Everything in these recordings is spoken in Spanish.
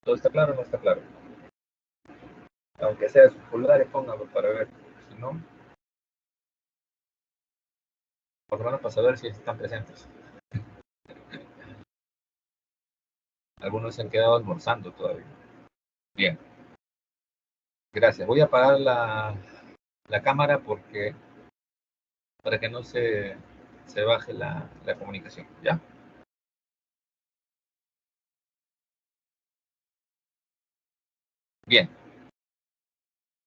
¿Todo está claro o no está claro? Aunque sea sus pulgares, pónganlo para ver. Si no, por lo menos para saber si están presentes. Algunos se han quedado almorzando todavía. Bien, gracias. Voy a apagar la cámara porque para que no se baje la comunicación. ¿Ya? Bien.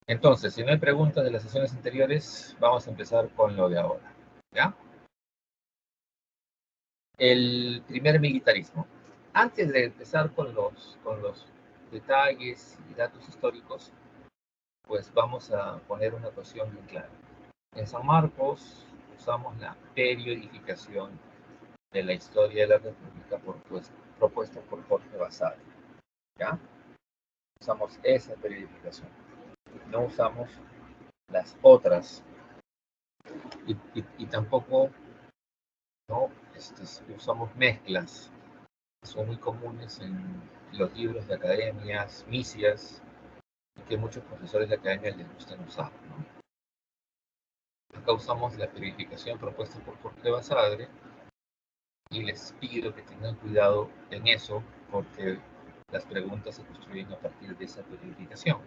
Entonces, si no hay preguntas de las sesiones anteriores, vamos a empezar con lo de ahora. ¿Ya? El primer militarismo. Antes de empezar con los detalles y datos históricos, pues vamos a poner una cuestión bien clara. En San Marcos usamos la periodificación de la historia de la República propuesta por Jorge Basadre. ¿Ya? Usamos esa periodificación. No usamos las otras y tampoco, ¿no? Usamos mezclas que son muy comunes en los libros de academias, misias, y que muchos profesores de academia les gustan usar, ¿no? Acá usamos la periodificación propuesta por Jorge Basadre y les pido que tengan cuidado en eso porque las preguntas se construyen a partir de esa periodificación.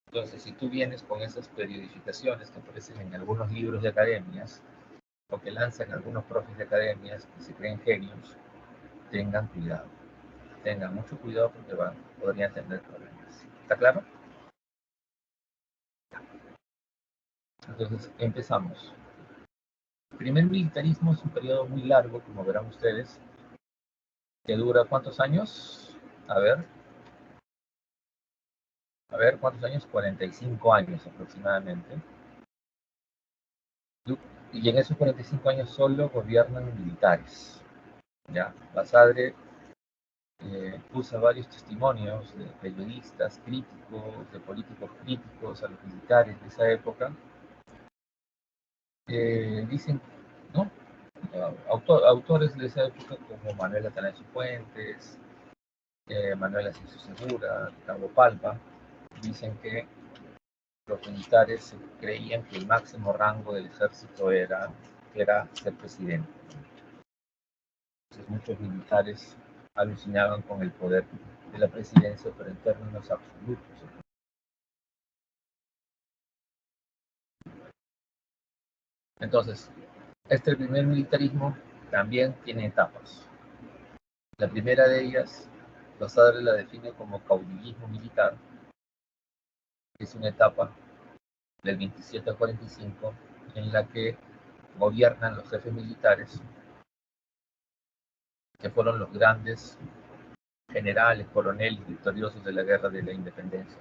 Entonces, si tú vienes con esas periodificaciones que aparecen en algunos libros de academias o que lanzan algunos profes de academias que se creen genios, tengan cuidado. Tengan mucho cuidado porque podrían tener problemas. ¿Está claro? Entonces, empezamos. El primer militarismo es un periodo muy largo, como verán ustedes, que dura ¿cuántos años? A ver, ¿cuántos años? 45 años aproximadamente. Y en esos 45 años solo gobiernan militares. ¿Ya? Basadre usa varios testimonios de periodistas críticos, de políticos críticos a los militares de esa época. Dicen, ¿no? Autores de esa época como Manuel Atanasio Fuentes, Manuel Asensio Segura, Cabo Palma, dicen que los militares creían que el máximo rango del ejército era ser presidente. Entonces muchos militares alucinaban con el poder de la presidencia, pero en términos absolutos. Entonces, este primer militarismo también tiene etapas. La primera de ellas, Basadre la define como caudillismo militar, que es una etapa del 27 al 45 en la que gobiernan los jefes militares, que fueron los grandes generales, coroneles victoriosos de la guerra de la independencia.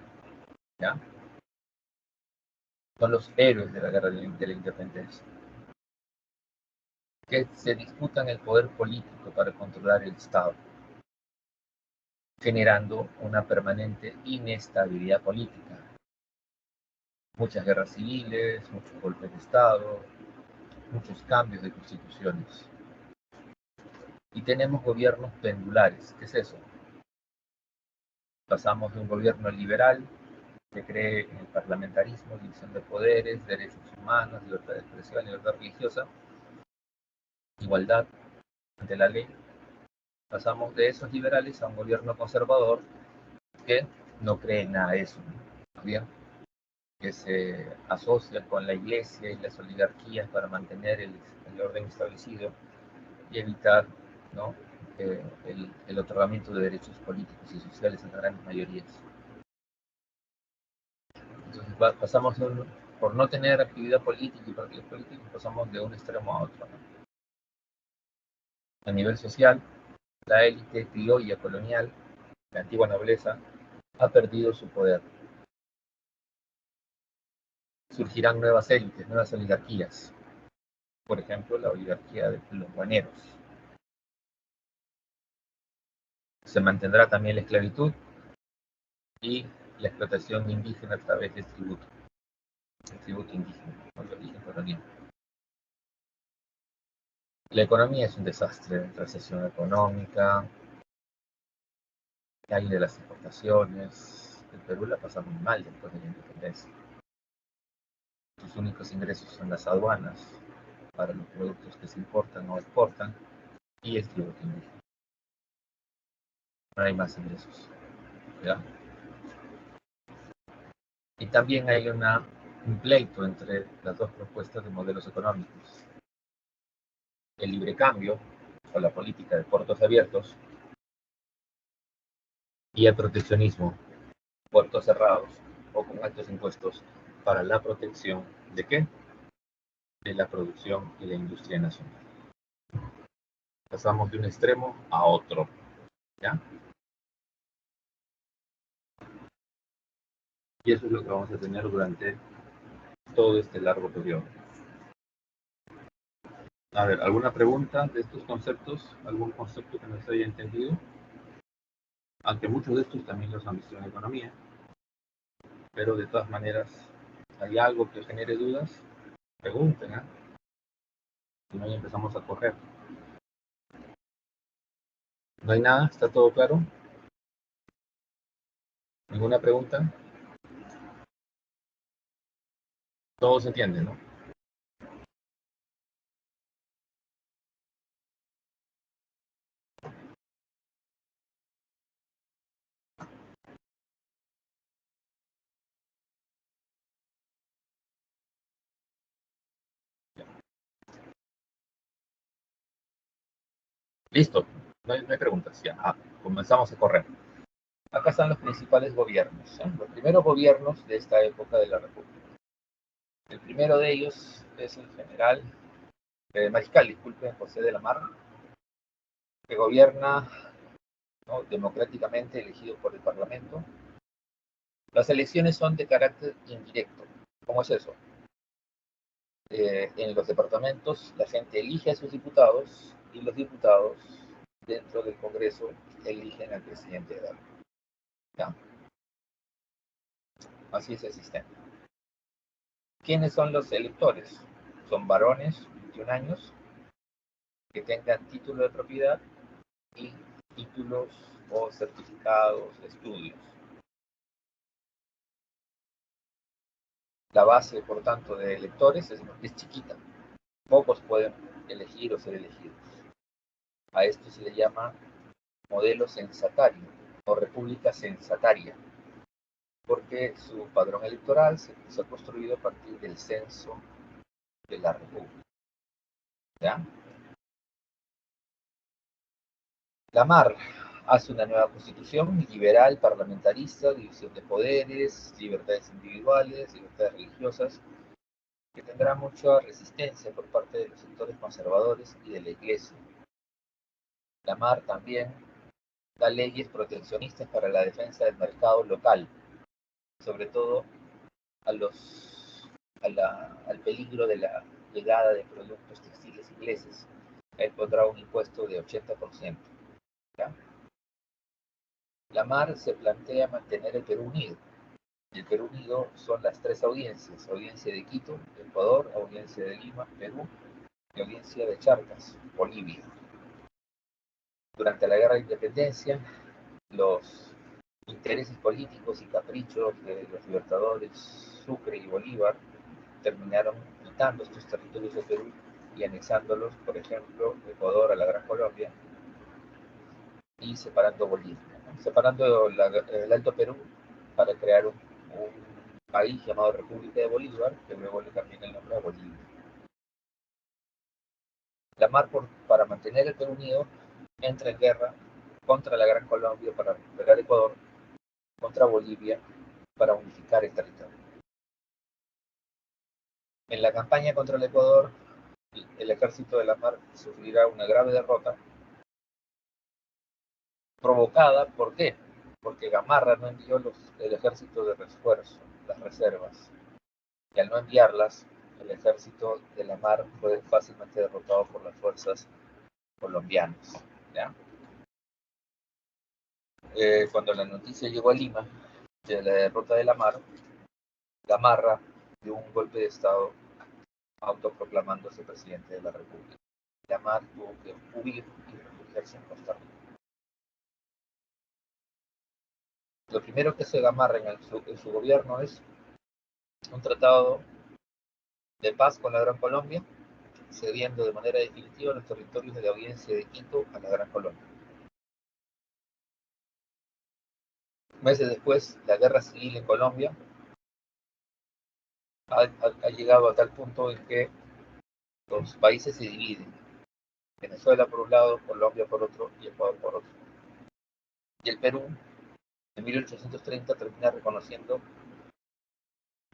¿Ya? Son los héroes de la guerra de la independencia, que se disputan el poder político para controlar el Estado, generando una permanente inestabilidad política. Muchas guerras civiles, muchos golpes de Estado, muchos cambios de constituciones. Y tenemos gobiernos pendulares. ¿Qué es eso? Pasamos de un gobierno liberal que cree en el parlamentarismo, división de poderes, derechos humanos, libertad de expresión, libertad religiosa, igualdad ante la ley. Pasamos de esos liberales a un gobierno conservador que no cree en nada de eso, ¿no? Bien, que se asocia con la iglesia y las oligarquías para mantener el orden establecido y evitar, ¿no? el otorgamiento de derechos políticos y sociales a las grandes mayorías. Entonces pasamos por no tener actividad política y partidos políticos, pasamos de un extremo a otro, ¿no? A nivel social, la élite criolla colonial, la antigua nobleza, ha perdido su poder. Surgirán nuevas élites, nuevas oligarquías. Por ejemplo, la oligarquía de los guaneros. Se mantendrá también la esclavitud y la explotación indígena a través del tributo. El tributo indígena, el origen colonial. La economía es un desastre, recesión económica, hay de las exportaciones. El Perú la pasa muy mal después de la independencia. Sus únicos ingresos son las aduanas para los productos que se importan o exportan y el tributo indígena. No hay más ingresos. ¿Ya? Y también hay un pleito entre las dos propuestas de modelos económicos. El libre cambio o la política de puertos abiertos y el proteccionismo, puertos cerrados o con altos impuestos para la protección de qué? De la producción y la industria nacional. Pasamos de un extremo a otro, ¿ya? Y eso es lo que vamos a tener durante todo este largo periodo. A ver, ¿alguna pregunta de estos conceptos? ¿Algún concepto que no se haya entendido? Aunque muchos de estos también los han visto en economía, pero de todas maneras, ¿hay algo que genere dudas? Pregunten, ¿eh? Si no, ya empezamos a correr. ¿No hay nada? ¿Está todo claro? ¿Ninguna pregunta? Todo se entiende, ¿no? Listo. No hay preguntas. Ya, comenzamos a correr. Acá están los principales gobiernos, ¿eh? Los primeros gobiernos de esta época de la República. El primero de ellos es el general, mariscal, disculpe, José de la Marra, que gobierna, ¿no?, democráticamente elegido por el Parlamento. Las elecciones son de carácter indirecto. ¿Cómo es eso? En los departamentos la gente elige a sus diputados y los diputados dentro del Congreso eligen al presidente de la República. ¿Ya? Así es el sistema. ¿Quiénes son los electores? Son varones, 21 años, que tengan título de propiedad y títulos o certificados de estudios. La base, por tanto, de electores es chiquita. Pocos pueden elegir o ser elegidos. A esto se le llama modelo censatario o república censataria, porque su padrón electoral se ha construido a partir del censo de la república. ¿Ya? La MAR hace una nueva constitución liberal, parlamentarista, división de poderes, libertades individuales, libertades religiosas, que tendrá mucha resistencia por parte de los sectores conservadores y de la Iglesia. La MAR también da leyes proteccionistas para la defensa del mercado local, sobre todo a al peligro de la llegada de productos textiles ingleses. Él pondrá un impuesto de 80%. ¿Ya? La MAR se plantea mantener el Perú unido. El Perú unido son las tres audiencias: audiencia de Quito, Ecuador; audiencia de Lima, Perú; y audiencia de Charcas, Bolivia. Durante la guerra de independencia, los intereses políticos y caprichos de los libertadores Sucre y Bolívar terminaron quitando estos territorios de Perú y anexándolos, por ejemplo, Ecuador a la Gran Colombia, y separando Bolivia, ¿no? Separando el Alto Perú para crear un país llamado República de Bolívar, que luego le cambió el nombre a Bolivia. La MAR, para mantener el Perú unido, entra en guerra contra la Gran Colombia para recuperar Ecuador, contra Bolivia para unificar el territorio. En la campaña contra el Ecuador, el ejército de la MAR sufrirá una grave derrota provocada, ¿por qué? Porque Gamarra no envió el ejército de refuerzo, las reservas, y al no enviarlas, el ejército de la MAR fue fácilmente derrotado por las fuerzas colombianas. ¿Ya? Cuando la noticia llegó a Lima de la derrota de la MAR, Gamarra dio un golpe de Estado autoproclamándose presidente de la República. La MAR tuvo que huir y refugiarse en Costa Rica. Lo primero que hace Gamarra en su gobierno es un tratado de paz con la Gran Colombia, cediendo de manera definitiva los territorios de la Audiencia de Quito a la Gran Colombia. Meses después, la guerra civil en Colombia ha llegado a tal punto en que los países se dividen. Venezuela por un lado, Colombia por otro y Ecuador por otro. Y el Perú, en 1830, termina reconociendo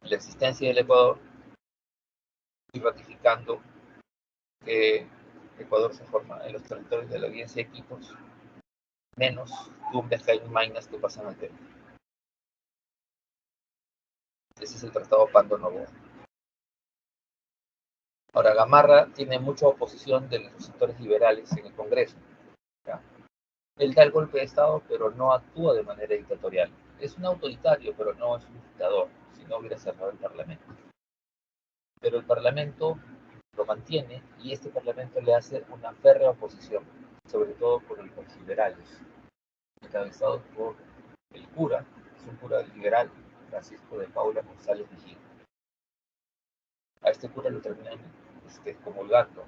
la existencia del Ecuador y ratificando que Ecuador se forma en los territorios de la Audiencia de Quitos, menos Tumbes, Jaime y Maynas que pasan al Perú. Ese es el Tratado Pando Novoa. Ahora, Gamarra tiene mucha oposición de los sectores liberales en el Congreso. ¿Ya? Él da el golpe de Estado, pero no actúa de manera dictatorial. Es un autoritario, pero no es un dictador, si no hubiera cerrado el Parlamento. Pero el Parlamento lo mantiene y este Parlamento le hace una férrea oposición, sobre todo por los liberales, encabezados por el cura, es un cura liberal, Francisco de Paula González Mejía. A este cura lo terminan excomulgando,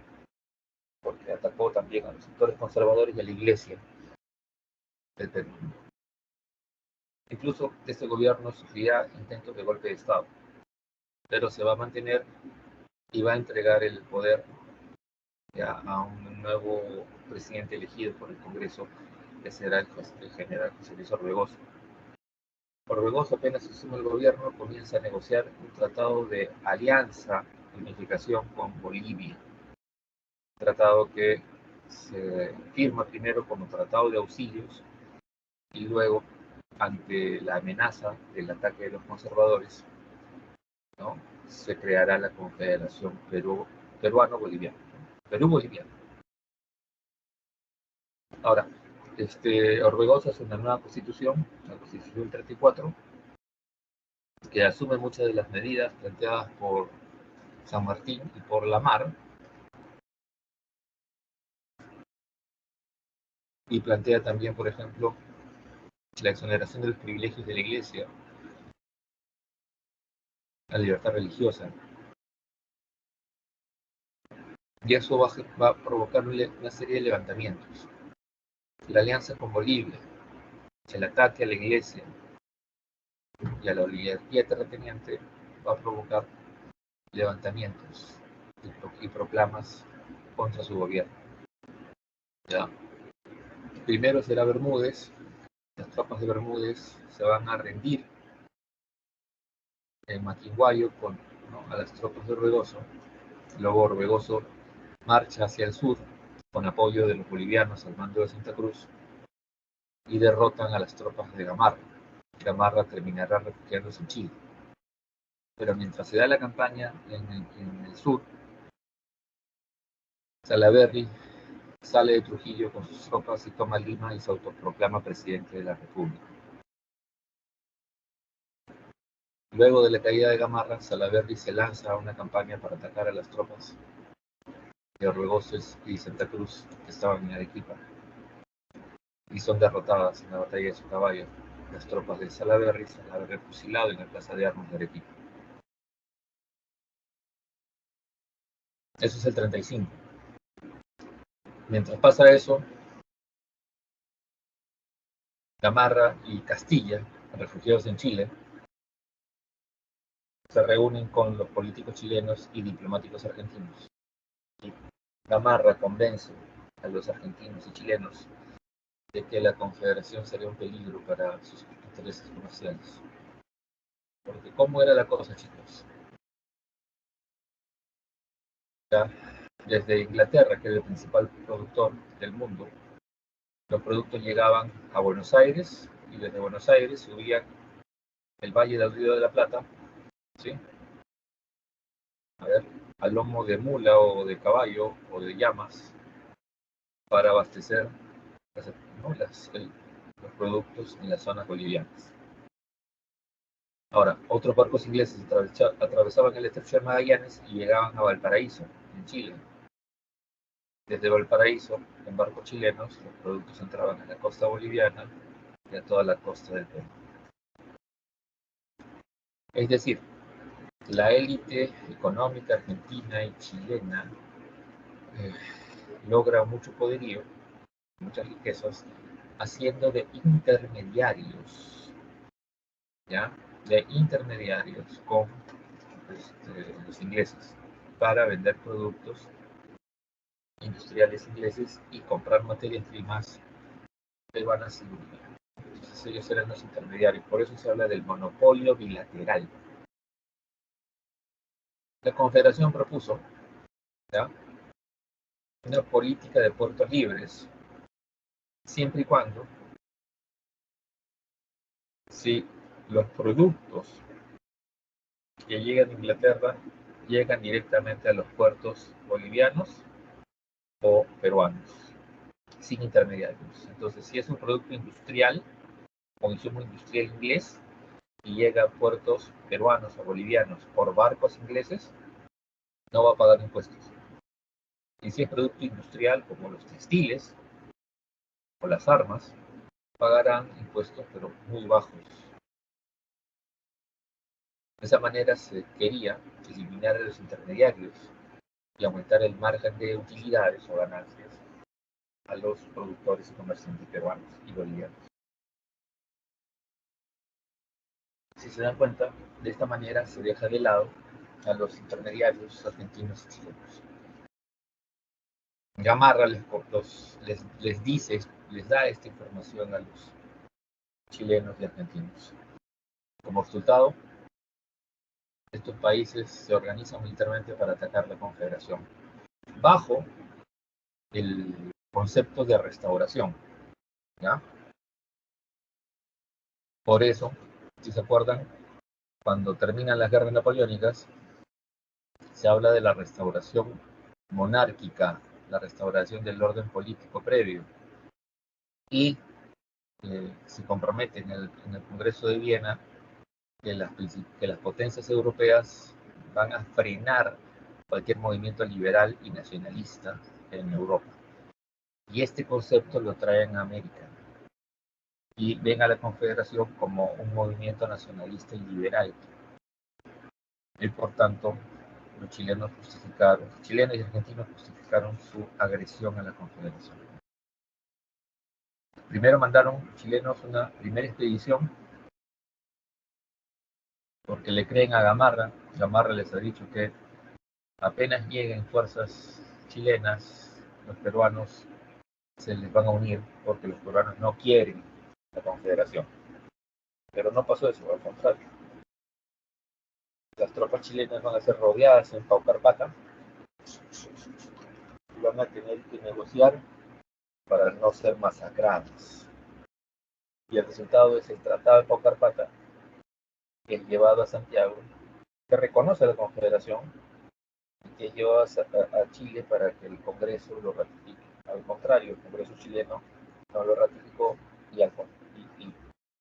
porque atacó también a los sectores conservadores y a la iglesia del Perú. Incluso este gobierno sufrirá intentos de golpe de Estado, pero se va a mantener y va a entregar el poder ya a un nuevo presidente elegido por el Congreso, que será el general José Luis Orbegoso. Orbegoso, apenas asume el gobierno, comienza a negociar un tratado de alianza y unificación con Bolivia. Un tratado que se firma primero como tratado de auxilios y luego, ante la amenaza del ataque de los conservadores, ¿no?, se creará la Confederación Peruano-Boliviana. Perú-Boliviana. Ahora, Orbegoso hace una nueva constitución, la Constitución 34, que asume muchas de las medidas planteadas por San Martín y por Lamar, y plantea también, por ejemplo, la exoneración de los privilegios de la Iglesia, la libertad religiosa, y eso va a provocar una serie de levantamientos. La alianza con Bolivia, el ataque a la Iglesia y a la oligarquía terrateniente va a provocar levantamientos y proclamas contra su gobierno. ¿Ya? Primero será Bermúdez, las tropas de Bermúdez se van a rendir en Maquinguayo a las tropas de Orbegoso. Luego Orbegoso marcha hacia el sur con apoyo de los bolivianos al mando de Santa Cruz y derrotan a las tropas de Gamarra. Gamarra terminará refugiándose en Chile. Pero mientras se da la campaña en el sur, Salaverry sale de Trujillo con sus tropas y toma Lima y se autoproclama presidente de la República. Luego de la caída de Gamarra, Salaverry se lanza a una campaña para atacar a las tropas de Orbegoso y Santa Cruz que estaban en Arequipa, y son derrotadas en la batalla de Socavallo. Las tropas de Salaverry fusilado en la plaza de armas de Arequipa. Eso es el 35. Mientras pasa eso, Gamarra y Castilla, refugiados en Chile, se reúnen con los políticos chilenos y diplomáticos argentinos. Gamarra convence a los argentinos y chilenos de que la confederación sería un peligro para sus intereses comerciales. Porque ¿cómo era la cosa, chicos? Ya, desde Inglaterra, que es el principal productor del mundo, los productos llegaban a Buenos Aires y desde Buenos Aires subían el Valle del Río de la Plata, ¿sí?, al lomo de mula o de caballo o de llamas para abastecer, ¿no?, los productos en las zonas bolivianas. Ahora, otros barcos ingleses atravesaban el estrecho de Magallanes y llegaban a Valparaíso, en Chile. Desde Valparaíso, en barcos chilenos, los productos entraban a la costa boliviana y a toda la costa del Perú. Es decir, la élite económica argentina y chilena eh, logra mucho poderío, muchas riquezas, haciendo de intermediarios, ¿ya? De intermediarios con los ingleses para vender productos industriales ingleses y comprar materias primas peruanas y bolivianas. Entonces ellos eran los intermediarios, por eso se habla del monopolio bilateral. La Confederación propuso, ¿ya?, una política de puertos libres, siempre y cuando si los productos que llegan a Inglaterra llegan directamente a los puertos bolivianos o peruanos, sin intermediarios. Entonces, si es un producto industrial o insumo industrial inglés y llega a puertos peruanos o bolivianos por barcos ingleses, no va a pagar impuestos. Y si es producto industrial como los textiles o las armas, pagarán impuestos pero muy bajos. De esa manera se quería eliminar a los intermediarios y aumentar el margen de utilidades o ganancias a los productores y comerciantes peruanos y bolivianos. Si se dan cuenta, de esta manera se deja de lado a los intermediarios argentinos y chilenos. Gamarra les dice, les da esta información a los chilenos y argentinos. Como resultado, estos países se organizan militarmente para atacar la Confederación, bajo el concepto de restauración, ¿ya? Por eso, si se acuerdan, cuando terminan las guerras napoleónicas, se habla de la restauración monárquica, la restauración del orden político previo, y se compromete en el Congreso de Viena que las potencias europeas van a frenar cualquier movimiento liberal y nacionalista en Europa. Y este concepto lo traen a América. Y ven a la Confederación como un movimiento nacionalista y liberal. Y por tanto, los chilenos y argentinos justificaron su agresión a la Confederación. Primero mandaron los chilenos una primera expedición porque le creen a Gamarra. Gamarra les ha dicho que apenas lleguen fuerzas chilenas, los peruanos se les van a unir porque los peruanos no quieren la Confederación. Pero no pasó eso, al contrario. Las tropas chilenas van a ser rodeadas en Paucarpata y van a tener que negociar para no ser masacradas. Y el resultado es el Tratado de Paucarpata, que es llevado a Santiago, que reconoce la Confederación y que lleva a Chile para que el Congreso lo ratifique. Al contrario, el Congreso chileno no lo ratificó y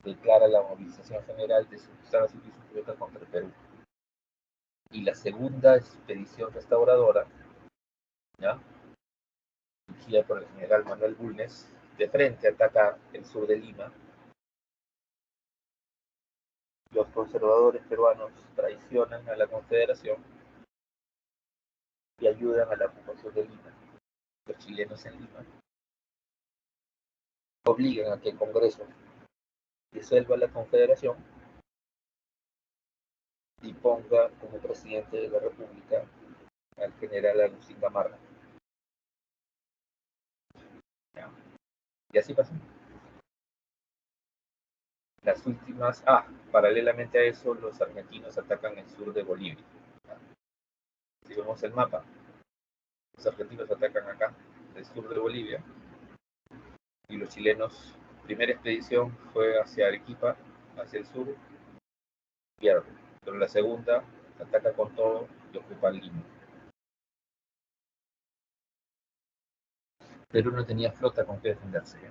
declara la movilización general de su Estado civil contra el Perú. Y la segunda expedición restauradora, ¿ya?, dirigida por el general Manuel Bulnes, de frente ataca el sur de Lima. Los conservadores peruanos traicionan a la Confederación y ayudan a la ocupación de Lima. Los chilenos en Lima obligan a que el Congreso disuelva la Confederación y ponga como presidente de la República al general Agustín Gamarra. Y así pasó. Las últimas, paralelamente a eso, los argentinos atacan el sur de Bolivia. Si vemos el mapa, los argentinos atacan acá, el sur de Bolivia, y los chilenos, primera expedición fue hacia Arequipa, hacia el sur, pierde. Pero la segunda ataca con todo y ocupa Lima. Perú no tenía flota con que defenderse, ¿eh?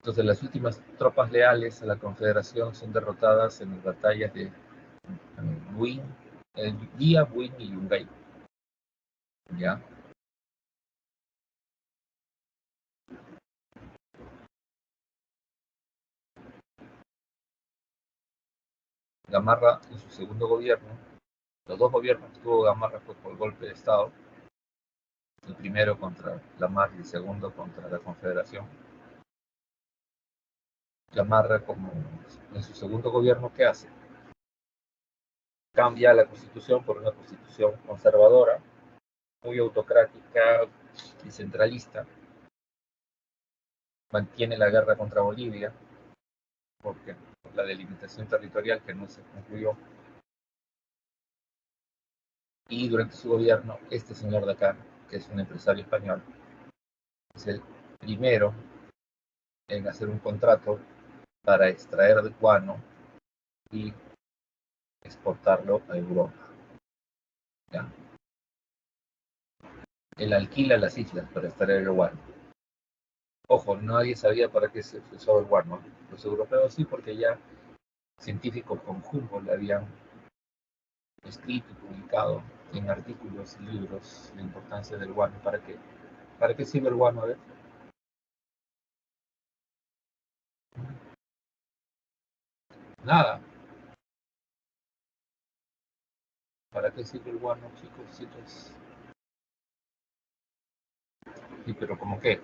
Entonces las últimas tropas leales a la Confederación son derrotadas en las batallas de Guía, Buin y Yungay. ¿Ya? Gamarra en su segundo gobierno, los dos gobiernos que tuvo Gamarra fue por golpe de Estado, el primero contra la MAR y el segundo contra la Confederación. Gamarra, como en su segundo gobierno, ¿qué hace? Cambia la constitución por una constitución conservadora, muy autocrática y centralista. Mantiene la guerra contra Bolivia, porque la delimitación territorial que no se concluyó. Y durante su gobierno, este señor de acá, que es un empresario español, es el primero en hacer un contrato para extraer el guano y exportarlo a Europa. ¿Ya? Él alquila las islas para extraer el guano. Ojo, nadie sabía para qué se usaba el guano. Los europeos sí, porque ya científicos con Humboldt habían escrito y publicado en artículos y libros la importancia del guano. ¿Para qué sirve el guano? A ver. Nada. ¿Para qué sirve el guano, chicos? Chicos. Sí, pero ¿cómo qué?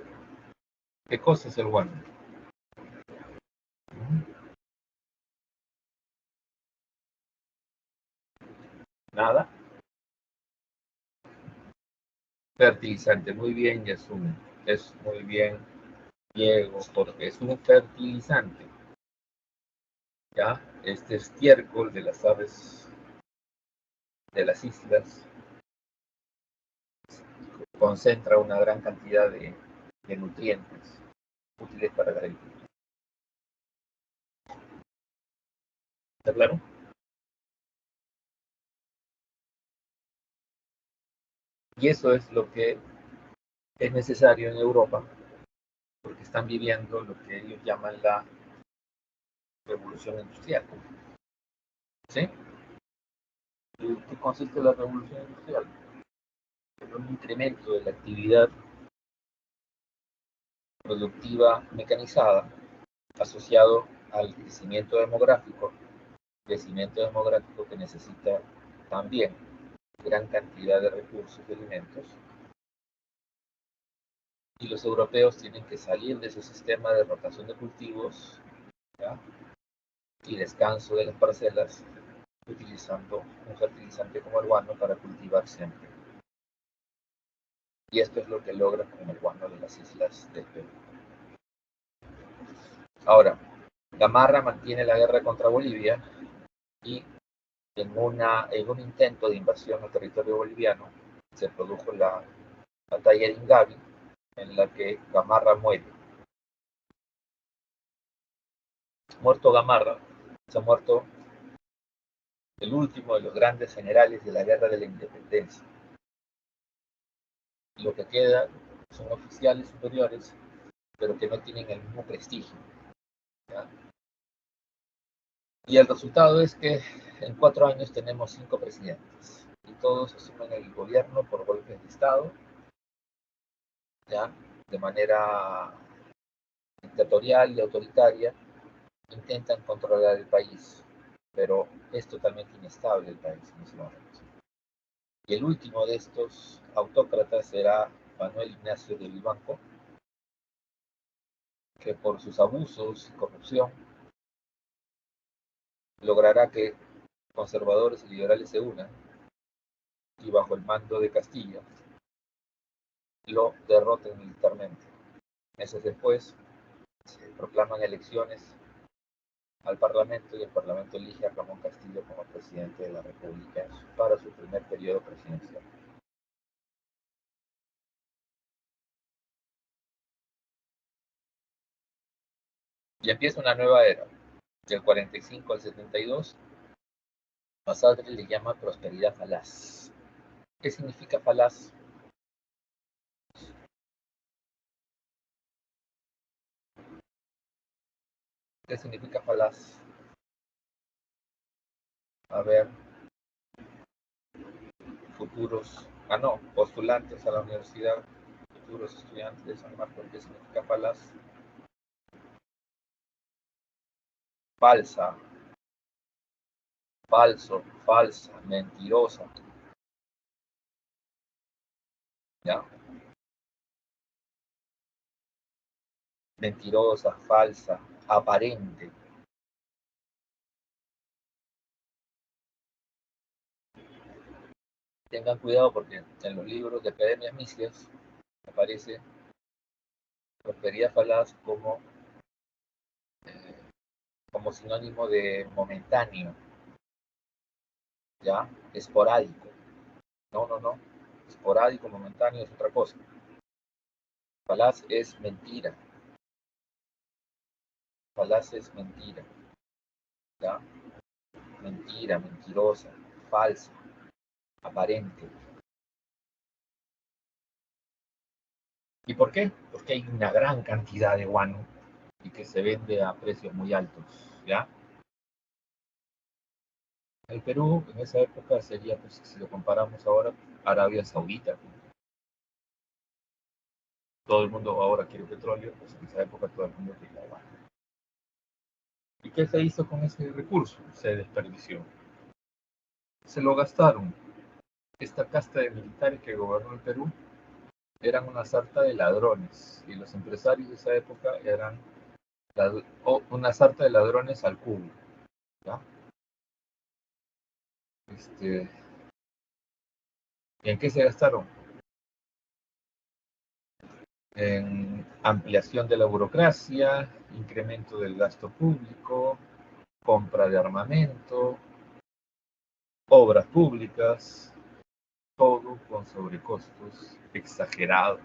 ¿Qué cosa es el guano? Nada. Fertilizante. Muy bien, Yasumi. Es muy bien, Diego, porque es un fertilizante. ¿Ya? Este estiércol de las aves de las islas concentra una gran cantidad de nutrientes útiles para la agricultura. ¿Está claro? Y eso es lo que es necesario en Europa, porque están viviendo lo que ellos llaman la revolución industrial. ¿Sí? ¿En qué consiste la revolución industrial? En un incremento de la actividad productiva mecanizada asociado al crecimiento demográfico que necesita también gran cantidad de recursos de alimentos, y los europeos tienen que salir de ese sistema de rotación de cultivos, ¿ya? Y descanso de las parcelas utilizando un fertilizante como el guano para cultivar siempre. Y esto es lo que logran con el guano de las islas del Perú. Ahora, Gamarra mantiene la guerra contra Bolivia y en un intento de invasión al territorio boliviano se produjo la batalla de Ingavi, en la que Gamarra muere. Muerto Gamarra, se ha muerto el último de los grandes generales de la guerra de la independencia. Lo que queda son oficiales superiores, pero que no tienen el mismo prestigio. ¿Ya? Y el resultado es que en 4 años tenemos 5 presidentes y todos asumen el gobierno por golpes de Estado, ¿ya? De manera dictatorial y autoritaria, intentan controlar el país, pero es totalmente inestable el país en ese momento. Y el último de estos autócratas será Manuel Ignacio de Vivanco, que por sus abusos y corrupción logrará que conservadores y liberales se unan y bajo el mando de Castilla lo derroten militarmente. Meses después se proclaman elecciones al Parlamento y el Parlamento elige a Ramón Castillo como presidente de la República para su primer periodo presidencial. Y empieza una nueva era. Del 45 al 72, Basadre le llama prosperidad falaz. ¿Qué significa falaz? ¿Qué significa falaz? A ver, futuros, no, postulantes a la universidad, futuros estudiantes de San Marcos, ¿qué significa falaz? Falsa, falso, falsa, mentirosa. ¿Ya? Mentirosa, falsa, aparente. Tengan cuidado porque en los libros de academias mixtas aparece prosperidad falaz como sinónimo de momentáneo, ¿ya? Esporádico. No, no, no. Esporádico, momentáneo es otra cosa. Falaz es mentira. Falaz es mentira, ¿ya? Mentira, mentirosa, falsa, aparente. ¿Y por qué? Porque hay una gran cantidad de guano y que se vende a precios muy altos, ¿ya? El Perú en esa época sería, pues, si lo comparamos ahora, Arabia Saudita. Todo el mundo ahora quiere petróleo, pues en esa época todo el mundo quería guano. ¿Y qué se hizo con ese recurso? Se desperdició. Se lo gastaron. Esta casta de militares que gobernó el Perú eran una sarta de ladrones y los empresarios de esa época eran una sarta de ladrones al cubo, ¿ya? ¿Y en qué se gastaron? En ampliación de la burocracia, incremento del gasto público, compra de armamento, obras públicas, todo con sobrecostos exagerados,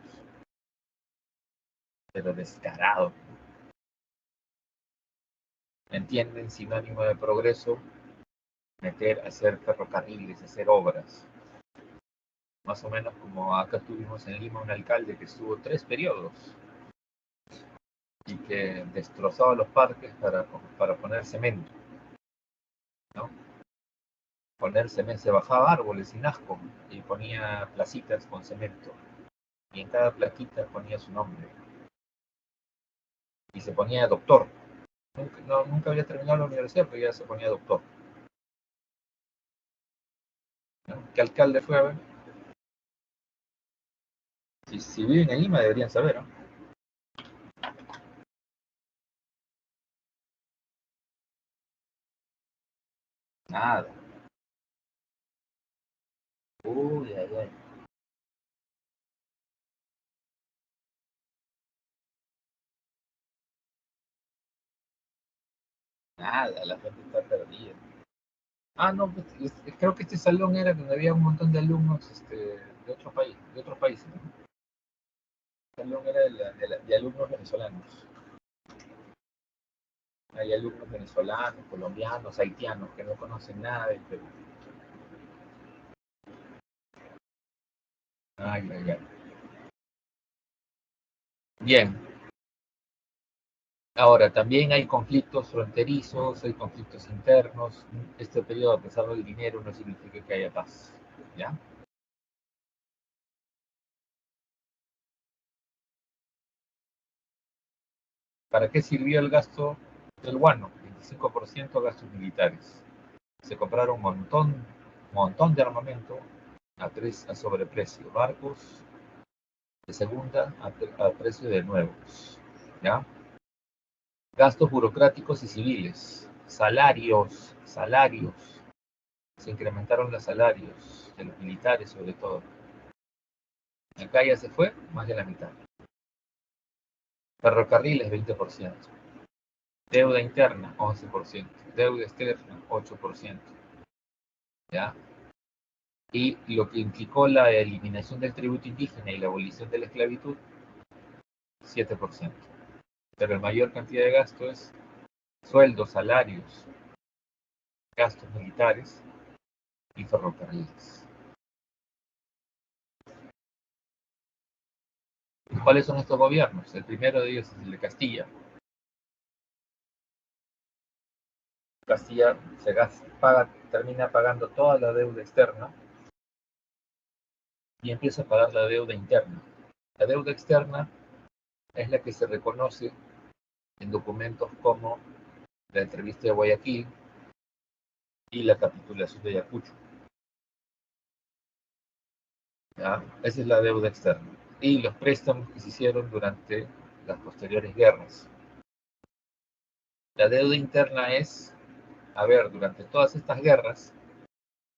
pero descarados. ¿Entienden? Sinónimo de progreso, hacer ferrocarriles, hacer obras. Más o menos como acá tuvimos en Lima un alcalde que estuvo 3 periodos y que destrozaba los parques para poner cemento, ¿no? Poner cemento, se bajaba árboles sin asco y ponía placitas con cemento y en cada plaquita ponía su nombre y se ponía doctor. Nunca había terminado la universidad, pero ya se ponía doctor, ¿no? ¿Qué alcalde fue? A ver, si viven en Lima deberían saber, ¿no? Nada. Uy, ay, ay. Nada, la gente está perdida. Ah, no, pues, creo que este salón era donde había un montón de alumnos de otro país, de otros países, ¿no? El salón era de alumnos venezolanos. Hay alumnos venezolanos, colombianos, haitianos que no conocen nada del Perú. Ay, ay, ay. Bien, ahora también hay conflictos fronterizos, hay conflictos internos. Este periodo, a pesar del dinero, no significa que haya paz, ¿ya? ¿Para qué sirvió el gasto del guano? 25% gastos militares. Se compraron montón de armamento a sobreprecio. Barcos de segunda a precio de nuevos, ¿ya? Gastos burocráticos y civiles. Salarios. Se incrementaron los salarios de los militares sobre todo. Acá ya se fue más de la mitad. Ferrocarriles, 20%. Deuda interna, 11%. Deuda externa, 8%. ¿Ya? Y lo que implicó la eliminación del tributo indígena y la abolición de la esclavitud, 7%. Pero la mayor cantidad de gasto es sueldos, salarios, gastos militares y ferrocarriles. ¿Cuáles son estos gobiernos? El primero de ellos es el de Castilla. Castilla termina pagando toda la deuda externa y empieza a pagar la deuda interna. La deuda externa es la que se reconoce en documentos como la entrevista de Guayaquil, y la capitulación de Ayacucho. ¿Ya? Esa es la deuda externa. Y los préstamos que se hicieron durante las posteriores guerras. La deuda interna es, a ver, durante todas estas guerras,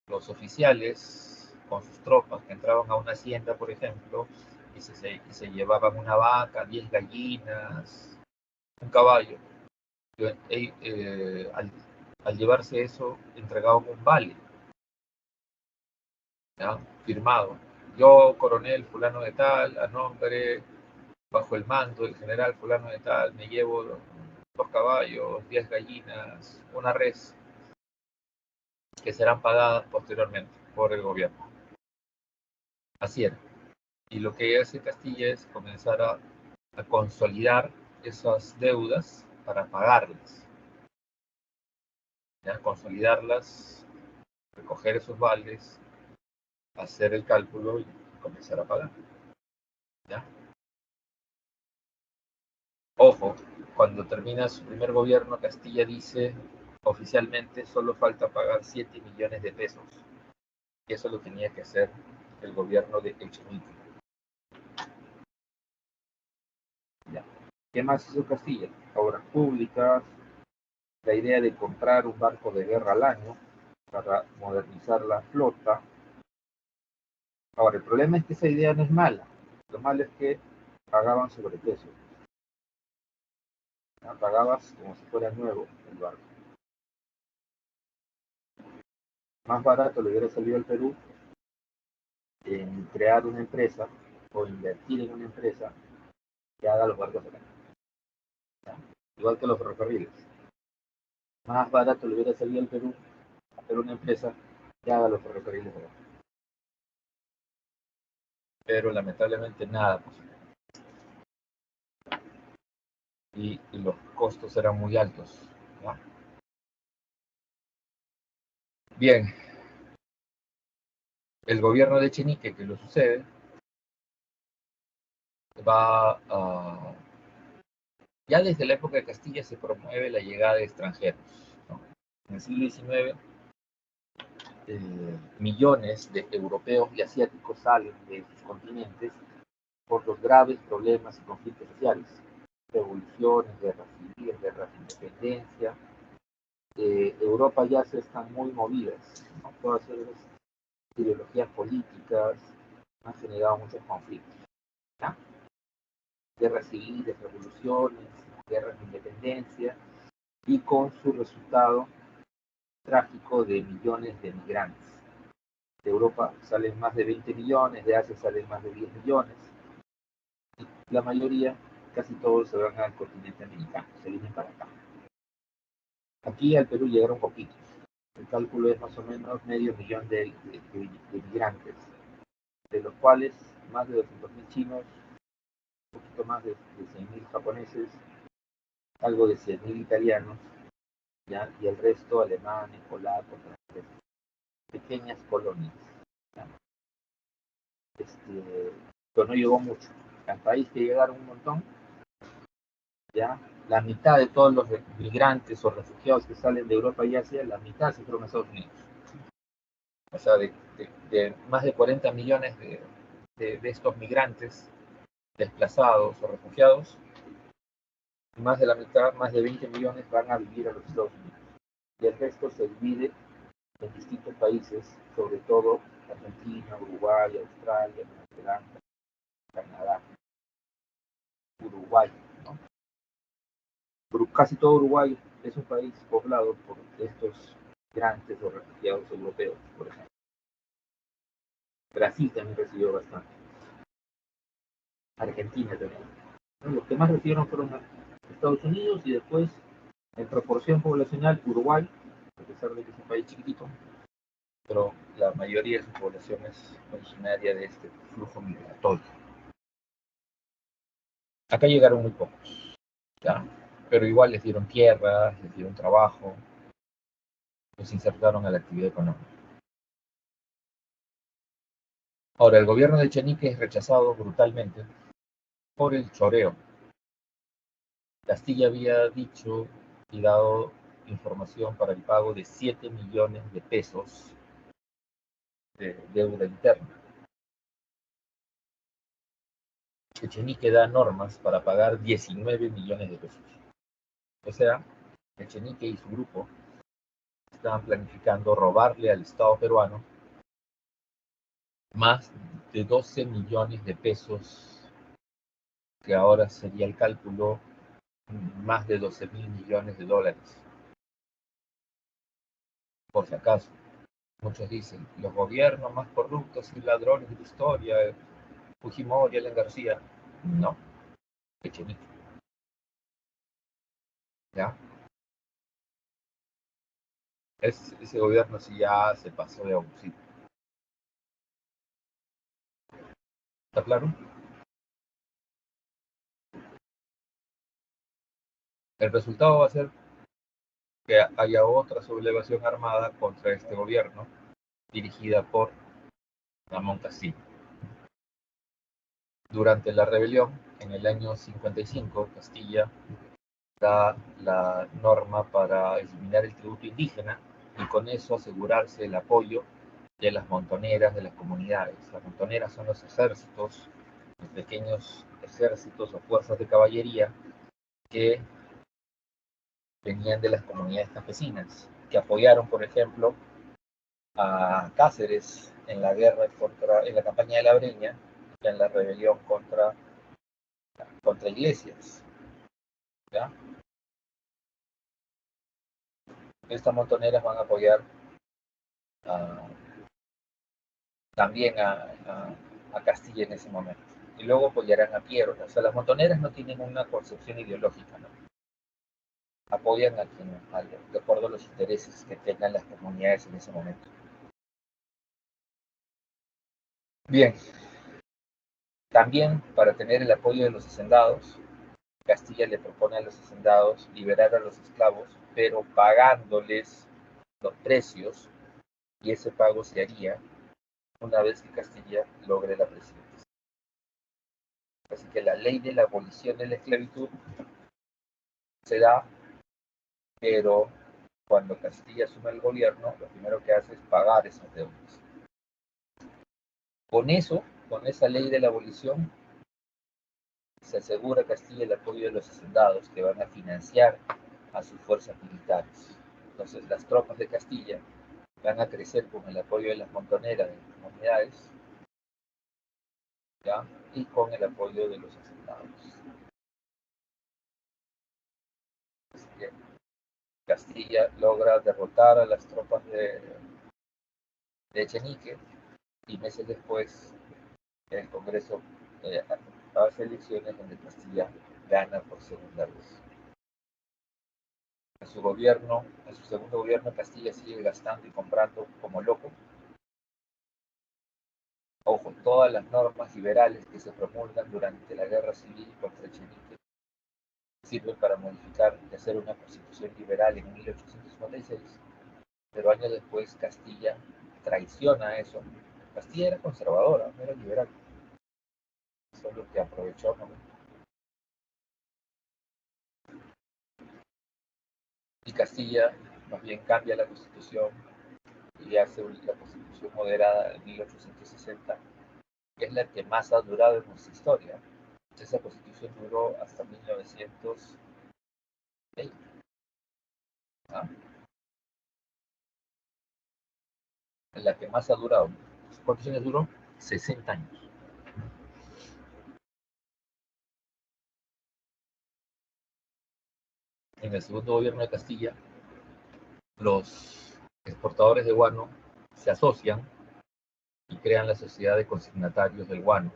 los oficiales con sus tropas que entraban a una hacienda, por ejemplo, y se llevaban una vaca, 10 gallinas, un caballo. Al llevarse eso, entregaban un vale, ¿ya? Firmado. Yo, coronel fulano de tal, a nombre, bajo el mando del general fulano de tal, me llevo 2 caballos, 10 gallinas, una res, que serán pagadas posteriormente por el gobierno. Así era. Y lo que hace Castilla es comenzar a consolidar esas deudas para pagarlas, ¿ya? Consolidarlas, recoger esos vales, hacer el cálculo y comenzar a pagar, ¿ya? Ojo, cuando termina su primer gobierno, Castilla dice oficialmente solo falta pagar 7 millones de pesos. Y eso lo tenía que hacer el gobierno de Echenique. ¿Ya? ¿Qué más hizo Castilla? Obras públicas, la idea de comprar un barco de guerra al año para modernizar la flota. Ahora, el problema es que esa idea no es mala. Lo malo es que pagaban sobreprecio. ¿Ya? Pagabas como si fuera nuevo el barco. Más barato le hubiera salido al Perú en crear una empresa o invertir en una empresa que haga los barcos acá. ¿Ya? Igual que los ferrocarriles. Más barato le hubiera salido al Perú hacer una empresa que haga los ferrocarriles acá. Pero lamentablemente nada posible. Y los costos eran muy altos, ¿no? Bien, el gobierno de Echenique, que lo sucede, va a... Ya desde la época de Castilla se promueve la llegada de extranjeros, ¿no? En el siglo XIX, millones de europeos y asiáticos salen de sus continentes por los graves problemas y conflictos sociales, revoluciones, guerras civiles, guerras de independencia. Europa ya se están muy movidas, ¿no? Todas esas ideologías políticas han generado muchos conflictos, ¿ya? Guerras civiles, revoluciones, guerras de independencia, y con su resultado trágico de millones de migrantes. De Europa salen más de 20 millones, de Asia salen más de 10 millones, y la mayoría, casi todos, se van al continente americano, se vienen para acá. Aquí al Perú llegaron poquitos. El cálculo es más o menos medio millón de migrantes, de los cuales más de 200.000 chinos, un poquito más de 100.000 japoneses, algo de 100.000 italianos, ¿ya? Y el resto alemanes, polacos, franceses, pequeñas colonias, ¿ya? Pero no llegó mucho. Al país que llegaron un montón, ¿ya? La mitad de todos los migrantes o refugiados que salen de Europa y Asia, la mitad se fueron a Estados Unidos. O sea, de más de 40 millones de estos migrantes desplazados o refugiados, más de la mitad, más de 20 millones van a vivir a los Estados Unidos. Y el resto se divide en distintos países, sobre todo Argentina, Uruguay, Australia, Nueva Zelanda, Canadá, Uruguay, ¿no? Casi todo Uruguay es un país poblado por estos migrantes o refugiados europeos, por ejemplo. Brasil también recibió bastante. Argentina también. Los que más recibieron fueron Estados Unidos y después, en proporción poblacional, Uruguay, a pesar de que es un país chiquitito, pero la mayoría de su población es originaria de este flujo migratorio. Acá llegaron muy pocos, ¿ya? Pero igual les dieron tierra, les dieron trabajo, los insertaron a la actividad económica. Ahora, el gobierno de Echenique es rechazado brutalmente por el choreo. Castilla había dicho y dado información para el pago de 7 millones de pesos de deuda interna. Echenique da normas para pagar 19 millones de pesos. O sea, Echenique y su grupo estaban planificando robarle al Estado peruano más de 12 millones de pesos, que ahora sería el cálculo más de 12.000 millones de dólares. Por si acaso, muchos dicen, los gobiernos más corruptos y ladrones de la historia, Fujimori, Alan García. No, Echenique. ¿Ya? Ese gobierno sí ya se pasó de abusivo. ¿Está claro? El resultado va a ser que haya otra sublevación armada contra este gobierno, dirigida por Ramón Castillo. Durante la rebelión, en el año 55, Castilla da la norma para eliminar el tributo indígena y con eso asegurarse el apoyo de las montoneras de las comunidades. Las montoneras son los ejércitos, los pequeños ejércitos o fuerzas de caballería que venían de las comunidades campesinas, que apoyaron, por ejemplo, a Cáceres en la guerra en la campaña de la Breña, y en la rebelión contra Iglesias. ¿Ya? Estas montoneras van a apoyar a, también a Castilla en ese momento. Y luego apoyarán a Piero. O sea, las montoneras no tienen una concepción ideológica, ¿no? Apoyan de acuerdo a los intereses que tengan las comunidades en ese momento. Bien, también para tener el apoyo de los hacendados, Castilla le propone a los hacendados liberar a los esclavos, pero pagándoles los precios, y ese pago se haría una vez que Castilla logre la presidencia. Así que la ley de la abolición de la esclavitud se da, pero cuando Castilla asume el gobierno, lo primero que hace es pagar esas deudas. Con eso, con esa ley de la abolición, se asegura Castilla el apoyo de los hacendados que van a financiar a sus fuerzas militares. Entonces, las tropas de Castilla van a crecer con el apoyo de las montoneras de las comunidades, ¿ya? Y con el apoyo de los hacendados. Así que Castilla logra derrotar a las tropas de Echenique y meses después el Congreso hace elecciones donde Castilla gana por segunda vez. En su segundo gobierno, Castilla sigue gastando y comprando como loco. Ojo, todas las normas liberales que se promulgan durante la guerra civil contra Echenique sirven para modificar y hacer una constitución liberal en 1856, pero años después Castilla traiciona eso. Castilla era conservadora, no era liberal, solo que aprovechó, ¿no? Y Castilla más bien cambia la constitución y hace la constitución moderada en 1860, que es la que más ha durado en nuestra historia. Esa constitución duró hasta 1920, ¿ah? La que más ha durado. ¿Cuántos años duró? 60 años. En el segundo gobierno de Castilla, los exportadores de guano se asocian y crean la Sociedad de Consignatarios del Guano.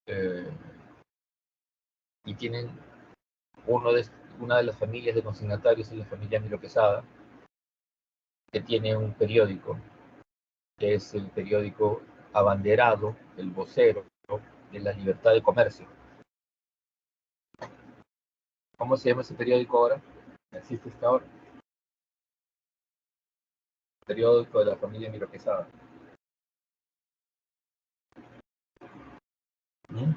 Eh, y tienen uno de, una de las familias de consignatarios, es la familia Miro Quesada, que tiene un periódico, que es el periódico abanderado, el vocero de la libertad de comercio. ¿Cómo se llama ese periódico ahora? Existe hasta ahora. Periódico de la familia Miro Quesada. ¿Mm?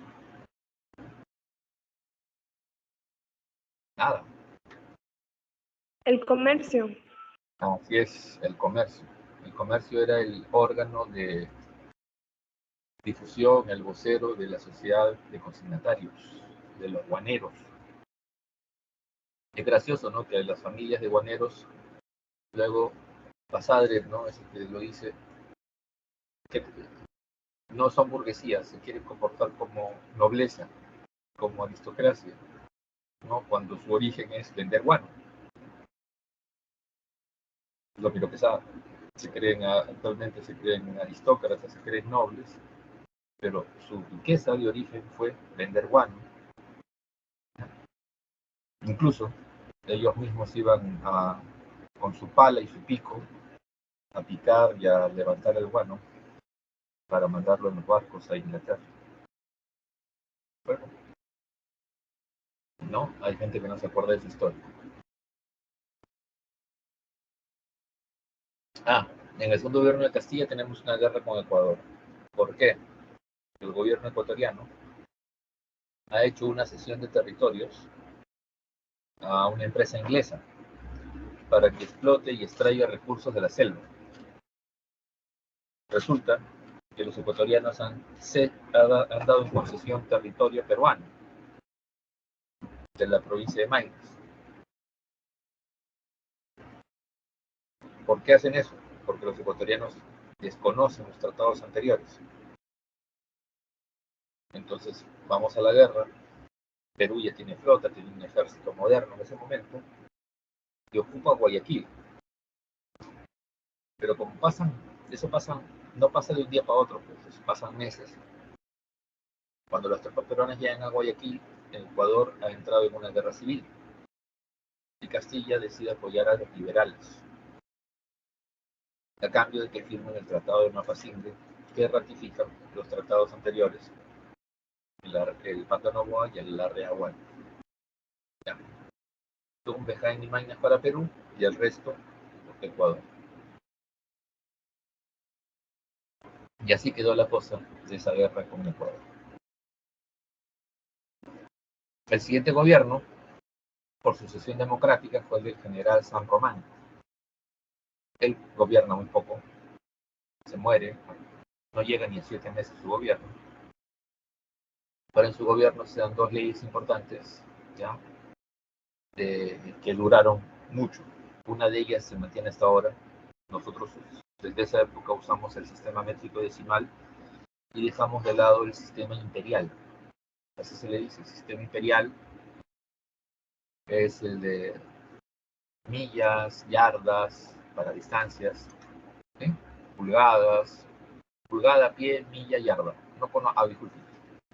Nada. El comercio. Así es, el comercio. El comercio era el órgano de difusión, el vocero de la sociedad de consignatarios, de los guaneros. Es gracioso, ¿no? Que las familias de guaneros, luego Basadre, ¿no? Es el que lo dice, que no son burguesías, se quieren comportar como nobleza, como aristocracia, ¿no? Cuando su origen es vender guano. Lo mismo que sabe. Actualmente se creen aristócratas, se creen nobles, pero su riqueza de origen fue vender guano. Incluso ellos mismos iban con su pala y su pico a picar y a levantar el guano para mandarlo en los barcos a Inglaterra. Bueno, no, hay gente que no se acuerda de esa historia. En el segundo gobierno de Castilla tenemos una guerra con Ecuador. ¿Por qué? El gobierno ecuatoriano ha hecho una cesión de territorios a una empresa inglesa para que explote y extraiga recursos de la selva. Resulta que los ecuatorianos han dado en concesión territorio peruano de la provincia de Maynas. ¿Por qué hacen eso? Porque los ecuatorianos desconocen los tratados anteriores. Entonces vamos a la guerra. Perú ya tiene flota, tiene un ejército moderno en ese momento y ocupa Guayaquil. Pero como no pasa de un día para otro, pues pasan meses. Cuando las tropas peruanas llegan a Guayaquil, el Ecuador ha entrado en una guerra civil y Castilla decide apoyar a los liberales, a cambio de que firmen el Tratado de Mapasinde, que ratifica los tratados anteriores, el Pacto Noboa y el Larrea-Aguán. Un Bejain y Maynas para Perú y el resto Ecuador. Y así quedó la cosa de esa guerra con Ecuador. El siguiente gobierno, por sucesión democrática, fue el del general San Román. Él gobierna muy poco, se muere, no llega ni a 7 meses su gobierno. Pero en su gobierno se dan 2 leyes importantes, ¿ya? Que duraron mucho. Una de ellas se mantiene hasta ahora. Nosotros desde esa época usamos el sistema métrico decimal y dejamos de lado el sistema imperial. Así se le dice, el sistema imperial es el de millas, yardas, para distancias, ¿sí? Pulgadas, pulgada, pie, milla, yarda. No con disculpe.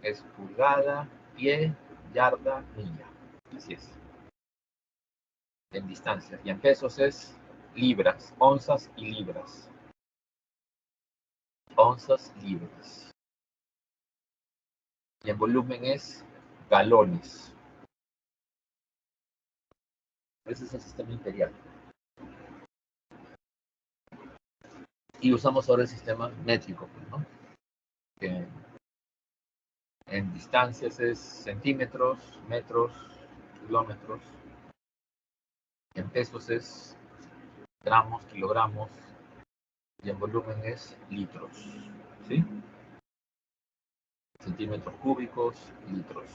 Es pulgada, pie, yarda, milla. Así es. En distancias. Y en pesos es libras, onzas y libras. Onzas, libras. Y en volumen es galones. Ese es el sistema imperial. Y usamos ahora el sistema métrico, ¿no? Que en distancias es centímetros, metros, kilómetros. En pesos es gramos, kilogramos. Y en volumen es litros, ¿sí? Centímetros cúbicos, litros.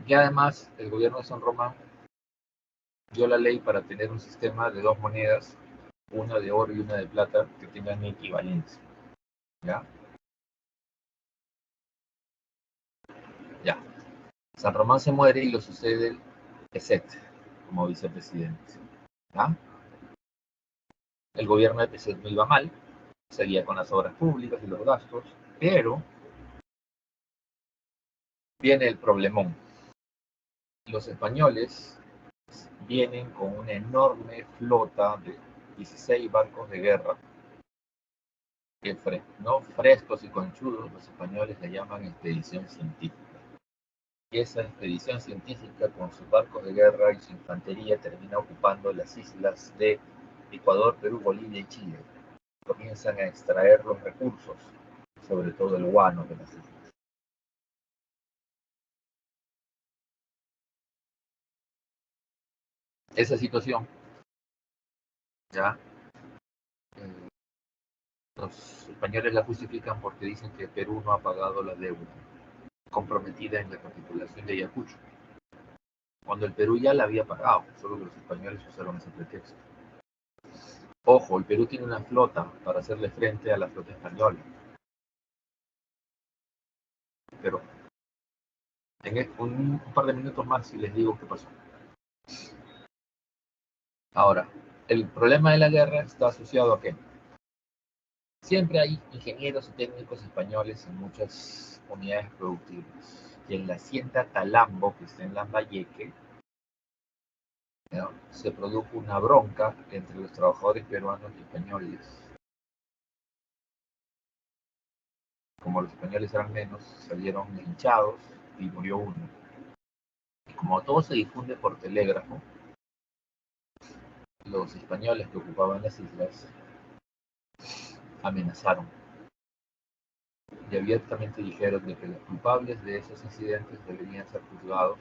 Y además, el gobierno de San Román dio la ley para tener un sistema de 2 monedas, una de oro y una de plata, que tengan equivalencia. ¿Ya? Ya. San Román se muere y lo sucede el Peset como vicepresidente. ¿Ya? El gobierno de Peset no iba mal, seguía con las obras públicas y los gastos, pero viene el problemón. Los españoles vienen con una enorme flota de 16 barcos de guerra que ¿no? Frescos y conchudos, los españoles le llaman expedición científica. Y esa expedición científica con sus barcos de guerra y su infantería termina ocupando las islas de Ecuador, Perú, Bolivia y Chile. Comienzan a extraer los recursos, sobre todo el guano de las islas. Esa situación, ya, eh, los españoles la justifican porque dicen que Perú no ha pagado la deuda comprometida en la capitulación de Ayacucho, cuando el Perú ya la había pagado, solo que los españoles usaron ese pretexto. Ojo, el Perú tiene una flota para hacerle frente a la flota española, pero en un par de minutos más y les digo qué pasó. Ahora, el problema de la guerra está asociado a que siempre hay ingenieros y técnicos españoles en muchas unidades productivas. Y en la hacienda Talambo, que está en Lambayeque, ¿no?, se produjo una bronca entre los trabajadores peruanos y españoles. Como los españoles eran menos, salieron hinchados y murió uno. Y como todo se difunde por telégrafo, los españoles que ocupaban las islas amenazaron y abiertamente dijeron de que los culpables de esos incidentes deberían ser juzgados,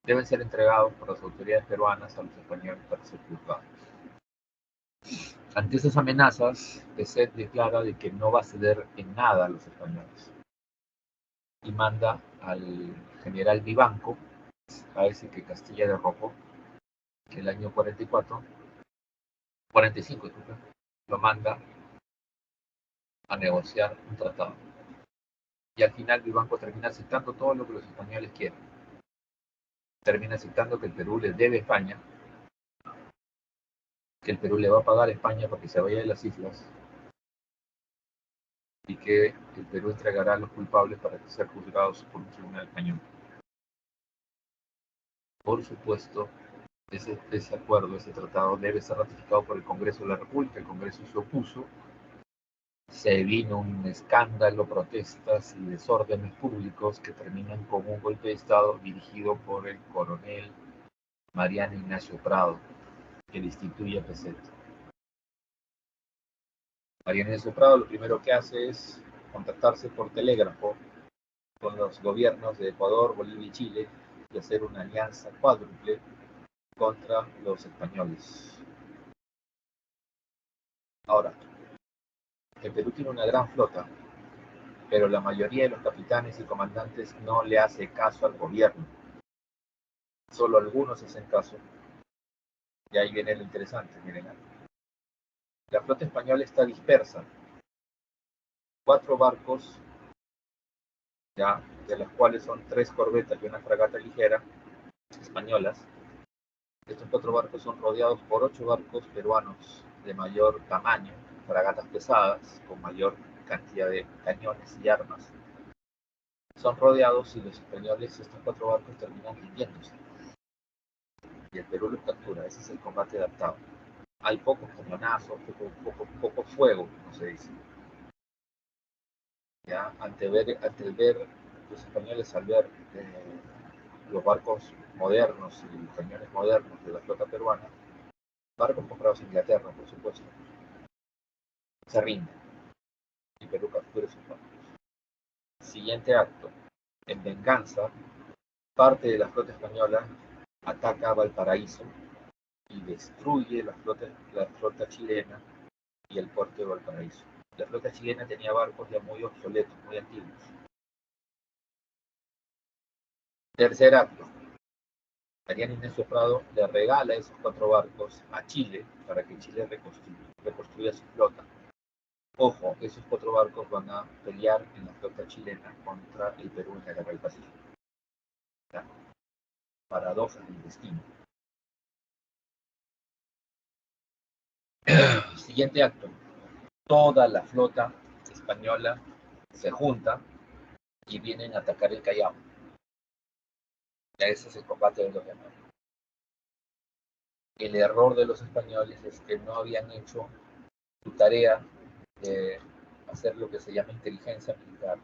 deben ser entregados por las autoridades peruanas a los españoles para ser juzgados. Ante esas amenazas, Peset declara de que no va a ceder en nada a los españoles y manda al general Vivanco, a ese que Castilla derrocó en el año 45, lo manda a negociar un tratado. Y al final Vivanco termina aceptando todo lo que los españoles quieren. Termina aceptando que el Perú le debe a España, que el Perú le va a pagar a España para que se vaya de las islas y que el Perú entregará a los culpables para ser juzgados por un tribunal español. Por supuesto, ese acuerdo, ese tratado debe ser ratificado por el Congreso de la República. El Congreso se opuso, se vino un escándalo, protestas y desórdenes públicos que terminan con un golpe de Estado dirigido por el coronel Mariano Ignacio Prado, que destituye a Peset. Mariano Ignacio Prado lo primero que hace es contactarse por telégrafo con los gobiernos de Ecuador, Bolivia y Chile y hacer una alianza cuádruple contra los españoles. Ahora, el Perú tiene una gran flota, pero la mayoría de los capitanes y comandantes no le hace caso al gobierno. Solo algunos hacen caso. Y ahí viene lo interesante, miren. La flota española está dispersa. 4 barcos, ya, de las cuales son 3 corbetas y una fragata ligera españolas. Estos 4 barcos son rodeados por 8 barcos peruanos de mayor tamaño, fragatas pesadas, con mayor cantidad de cañones y armas. Son rodeados y los españoles, estos 4 barcos, terminan rindiéndose. Y el Perú los captura. Ese es el combate adaptado. Hay pocos cañonazos, poco fuego, como se dice. ¿Ya? Ante ver los españoles, al ver los barcos modernos y los cañones modernos de la flota peruana, barcos comprados en Inglaterra, por supuesto, se rinden y Perú captura sus barcos. Siguiente acto. En venganza, parte de la flota española ataca a Valparaíso y destruye la flota chilena y el puerto de Valparaíso. La flota chilena tenía barcos ya muy obsoletos, muy antiguos. Tercer acto. Mariano Ignacio Prado le regala esos 4 barcos a Chile para que Chile reconstruya su flota. Ojo, esos 4 barcos van a pelear en la flota chilena contra el Perú en la Guerra del Pacífico. ¿Ya? Paradojas del destino. Siguiente acto. Toda la flota española se junta y vienen a atacar el Callao. Ya ese es el combate de los llamados. El error de los españoles es que no habían hecho su tarea de hacer lo que se llama inteligencia militar.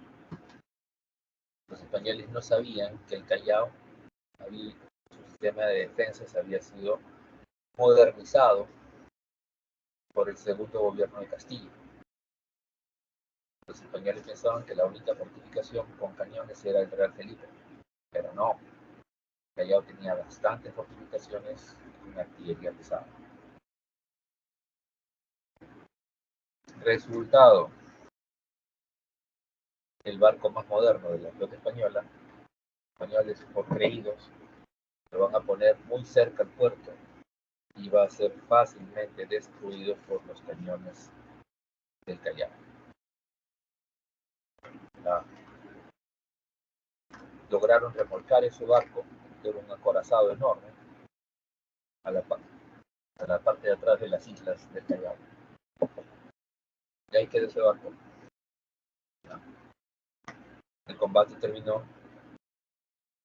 Los españoles no sabían que el Callao, su sistema de defensas había sido modernizado por el segundo gobierno de Castilla. Los españoles pensaban que la única fortificación con cañones era el Real Felipe, pero no. Callao tenía bastantes fortificaciones con en artillería pesada. Resultado, el barco más moderno de la flota española, españoles por creídos, lo van a poner muy cerca al puerto y va a ser fácilmente destruido por los cañones del Callao. Lograron remolcar ese barco, que era un acorazado enorme, a la parte de atrás de las islas del Callao. Y ahí quedó ese barco. El combate terminó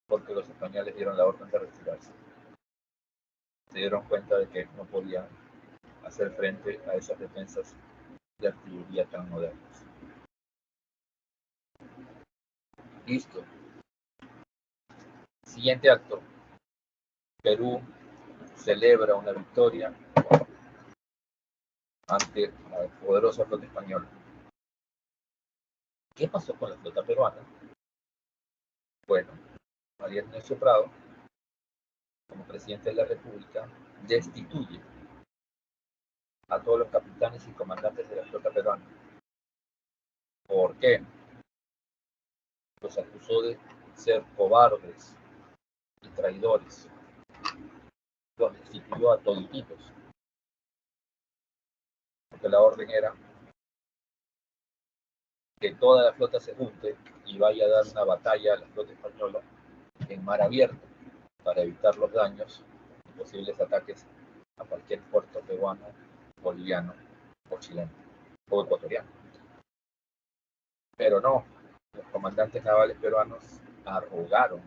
porque los españoles dieron la orden de retirarse. Se dieron cuenta de que no podían hacer frente a esas defensas de artillería tan modernas. Listo. Siguiente acto. Perú celebra una victoria ante la poderosa flota española. ¿Qué pasó con la flota peruana? Bueno, María Ignacio Prado, como presidente de la República, destituye a todos los capitanes y comandantes de la flota peruana. ¿Por qué? Los acusó de ser cobardes y traidores. Los destituyó a todititos. Porque la orden era que toda la flota se junte y vaya a dar una batalla a la flota española en mar abierto para evitar los daños y posibles ataques a cualquier puerto peruano, boliviano o chileno o ecuatoriano. Pero no, los comandantes navales peruanos arrogaron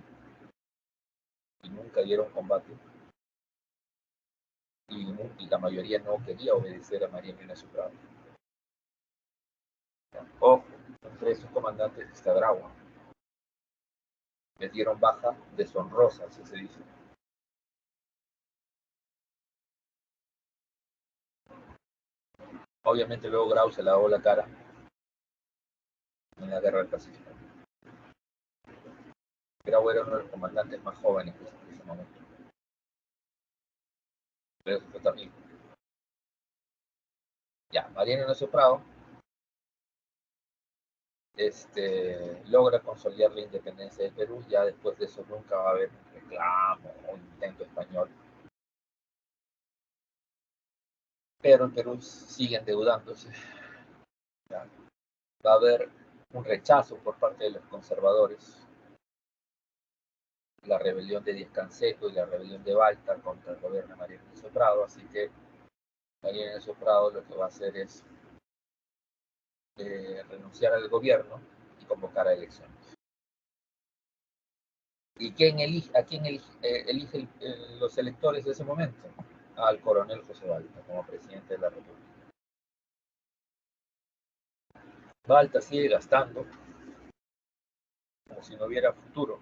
y nunca dieron combate y la mayoría no quería obedecer a María Ignacio Prado. Ojo, entre esos comandantes está Grau. Les dieron baja deshonrosa, así se dice. Obviamente luego Grau se lavó la cara en la guerra del Pacífico. Grau era uno de los comandantes más jóvenes en ese momento. Pero eso fue también. Ya, Mariano Ignacio Prado logra consolidar la independencia de Perú. Ya después de eso nunca va a haber un reclamo o un intento español. Pero en Perú sigue endeudándose. Ya. Va a haber un rechazo por parte de los conservadores. La rebelión de Díaz Canseco y la rebelión de Balta contra el gobierno de Mariano Ignacio Prado. Así que Mariano Ignacio Prado lo que va a hacer es renunciar al gobierno y convocar a elecciones. ¿Y a quién elige los electores de ese momento? Al coronel José Balta como presidente de la República. Balta sigue gastando como si no hubiera futuro.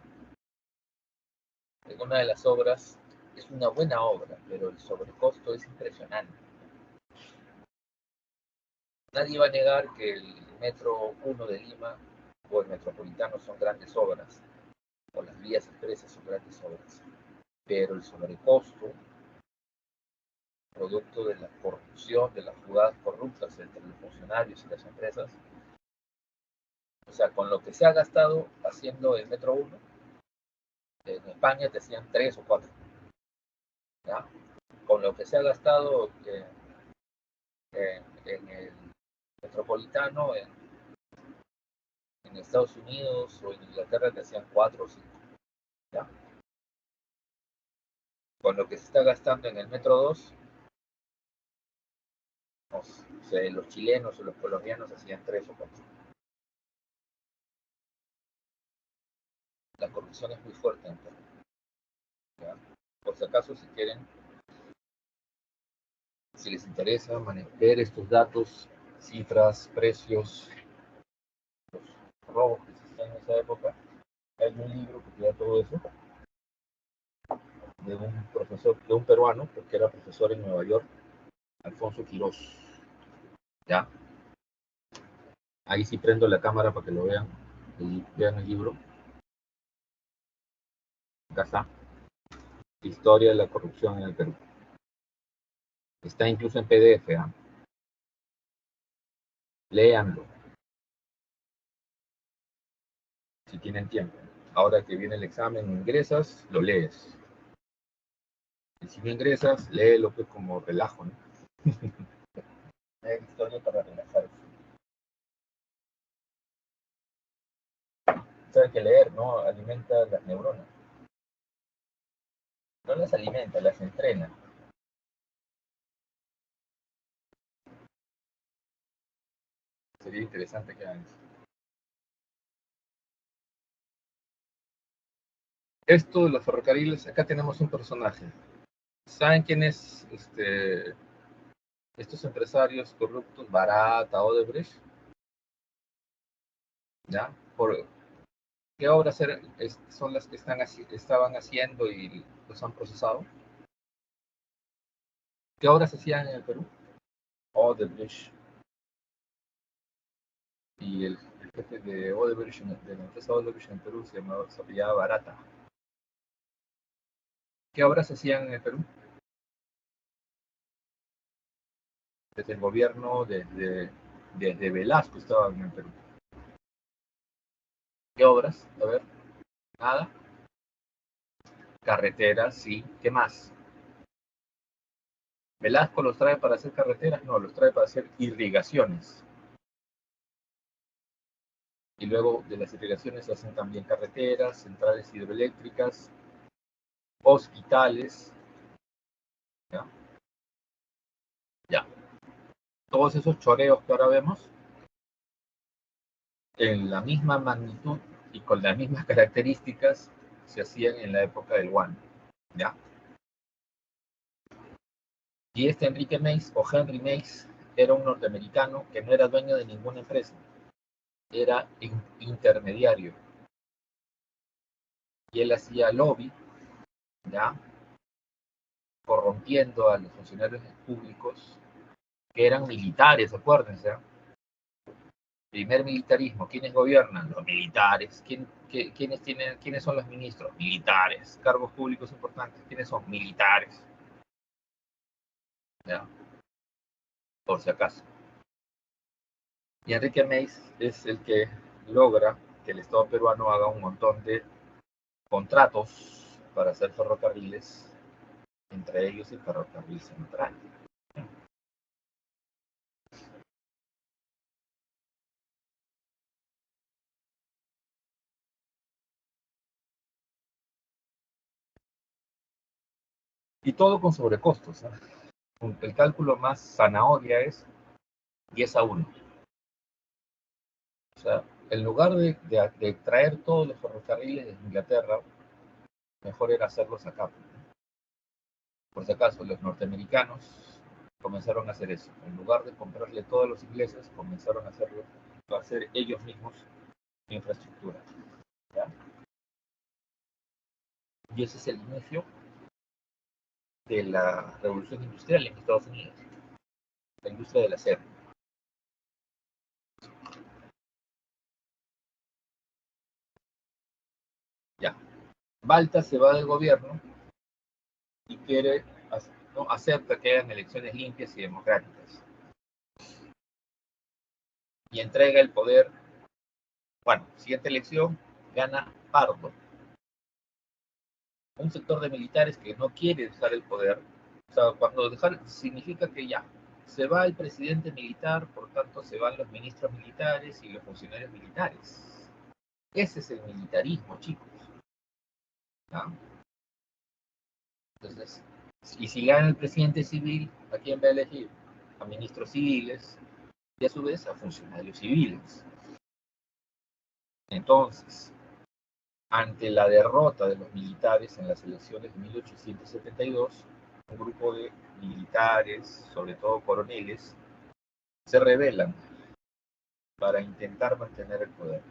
En una de las obras, es una buena obra, pero el sobrecosto es impresionante. Nadie va a negar que el Metro 1 de Lima o el Metropolitano son grandes obras, o las vías expresas son grandes obras, pero el sobrecosto, producto de la corrupción, de las jugadas corruptas entre los funcionarios y las empresas, o sea, con lo que se ha gastado haciendo el Metro 1, en España te hacían 3 o 4, ¿ya? Con lo que se ha gastado en el Metropolitano, en Estados Unidos o en Inglaterra te hacían 4 o 5, ¿ya? Con lo que se está gastando en el Metro 2, no sé, los chilenos o los colombianos hacían 3 o 4. La corrupción es muy fuerte en Perú, ¿ya? Por si acaso, si quieren, si les interesa ver estos datos, cifras, precios, los robos que existían en esa época, hay un libro que tiene todo eso, de un profesor, de un peruano, porque era profesor en Nueva York, Alfonso Quirós. ¿Ya? Ahí sí prendo la cámara para que lo vean, y vean el libro. Acá está. Historia de la corrupción en el Perú. Está incluso en PDF, ¿eh? Léanlo, si tienen tiempo. Ahora que viene el examen, ingresas, lo lees. Y si no ingresas, léelo pues como relajo, ¿no? Es historia para relajarse. Hay que leer, ¿no? Alimenta las neuronas. No las alimenta, las entrena. Sería interesante que hagan eso. Esto de los ferrocarriles, acá tenemos un personaje. ¿Saben quién es estos empresarios corruptos? Barata, Odebrecht, ¿ya? ¿Por qué obras son las que estaban haciendo y los han procesado? ¿Qué obras hacían en el Perú? Odebrecht. Y el jefe de Odebrecht, de la empresa Odebrecht en Perú, se apellidaba Barata. ¿Qué obras hacían en el Perú? Desde el gobierno, desde Velasco estaban en el Perú. ¿Qué obras? A ver, nada. Carreteras, sí. ¿Qué más? Velasco los trae para hacer carreteras, no, los trae para hacer irrigaciones. Y luego de las irrigaciones se hacen también carreteras, centrales hidroeléctricas, hospitales, ¿ya? Ya. Todos esos choreos que ahora vemos, en la misma magnitud y con las mismas características, se hacían en la época del One, ¿ya? Y este Enrique Mays o Henry Mays era un norteamericano que no era dueño de ninguna empresa, era intermediario. Y él hacía lobby, ¿ya? Corrompiendo a los funcionarios públicos que eran militares, acuérdense. Primer militarismo, ¿quiénes gobiernan? Los militares. ¿Quiénes son los ministros? Militares. Cargos públicos importantes, ¿quiénes son? Militares. ¿Ya? Por si acaso. Y Enrique Mays es el que logra que el Estado peruano haga un montón de contratos para hacer ferrocarriles, entre ellos el ferrocarril central. Y todo con sobrecostos, ¿eh? El cálculo más zanahoria es 10-1. O sea, en lugar de traer todos los ferrocarriles de Inglaterra, mejor era hacerlos acá. Por si acaso, los norteamericanos comenzaron a hacer eso. En lugar de comprarle todo a los ingleses, comenzaron a hacer ellos mismos infraestructura. ¿Ya? Y ese es el inicio de la revolución industrial en Estados Unidos, la industria del acero. Ya. Balta se va del gobierno y no acepta que hagan elecciones limpias y democráticas. Y entrega el poder. Bueno, siguiente elección, gana Pardo, un sector de militares que no quiere dejar el poder. O sea, cuando dejar significa que ya, se va el presidente militar, por tanto se van los ministros militares y los funcionarios militares. Ese es el militarismo, chicos. ¿Ya? Entonces, y si gana el presidente civil, ¿a quién va a elegir? A ministros civiles y a su vez a funcionarios civiles. Entonces, ante la derrota de los militares en las elecciones de 1872, un grupo de militares, sobre todo coroneles, se rebelan para intentar mantener el poder.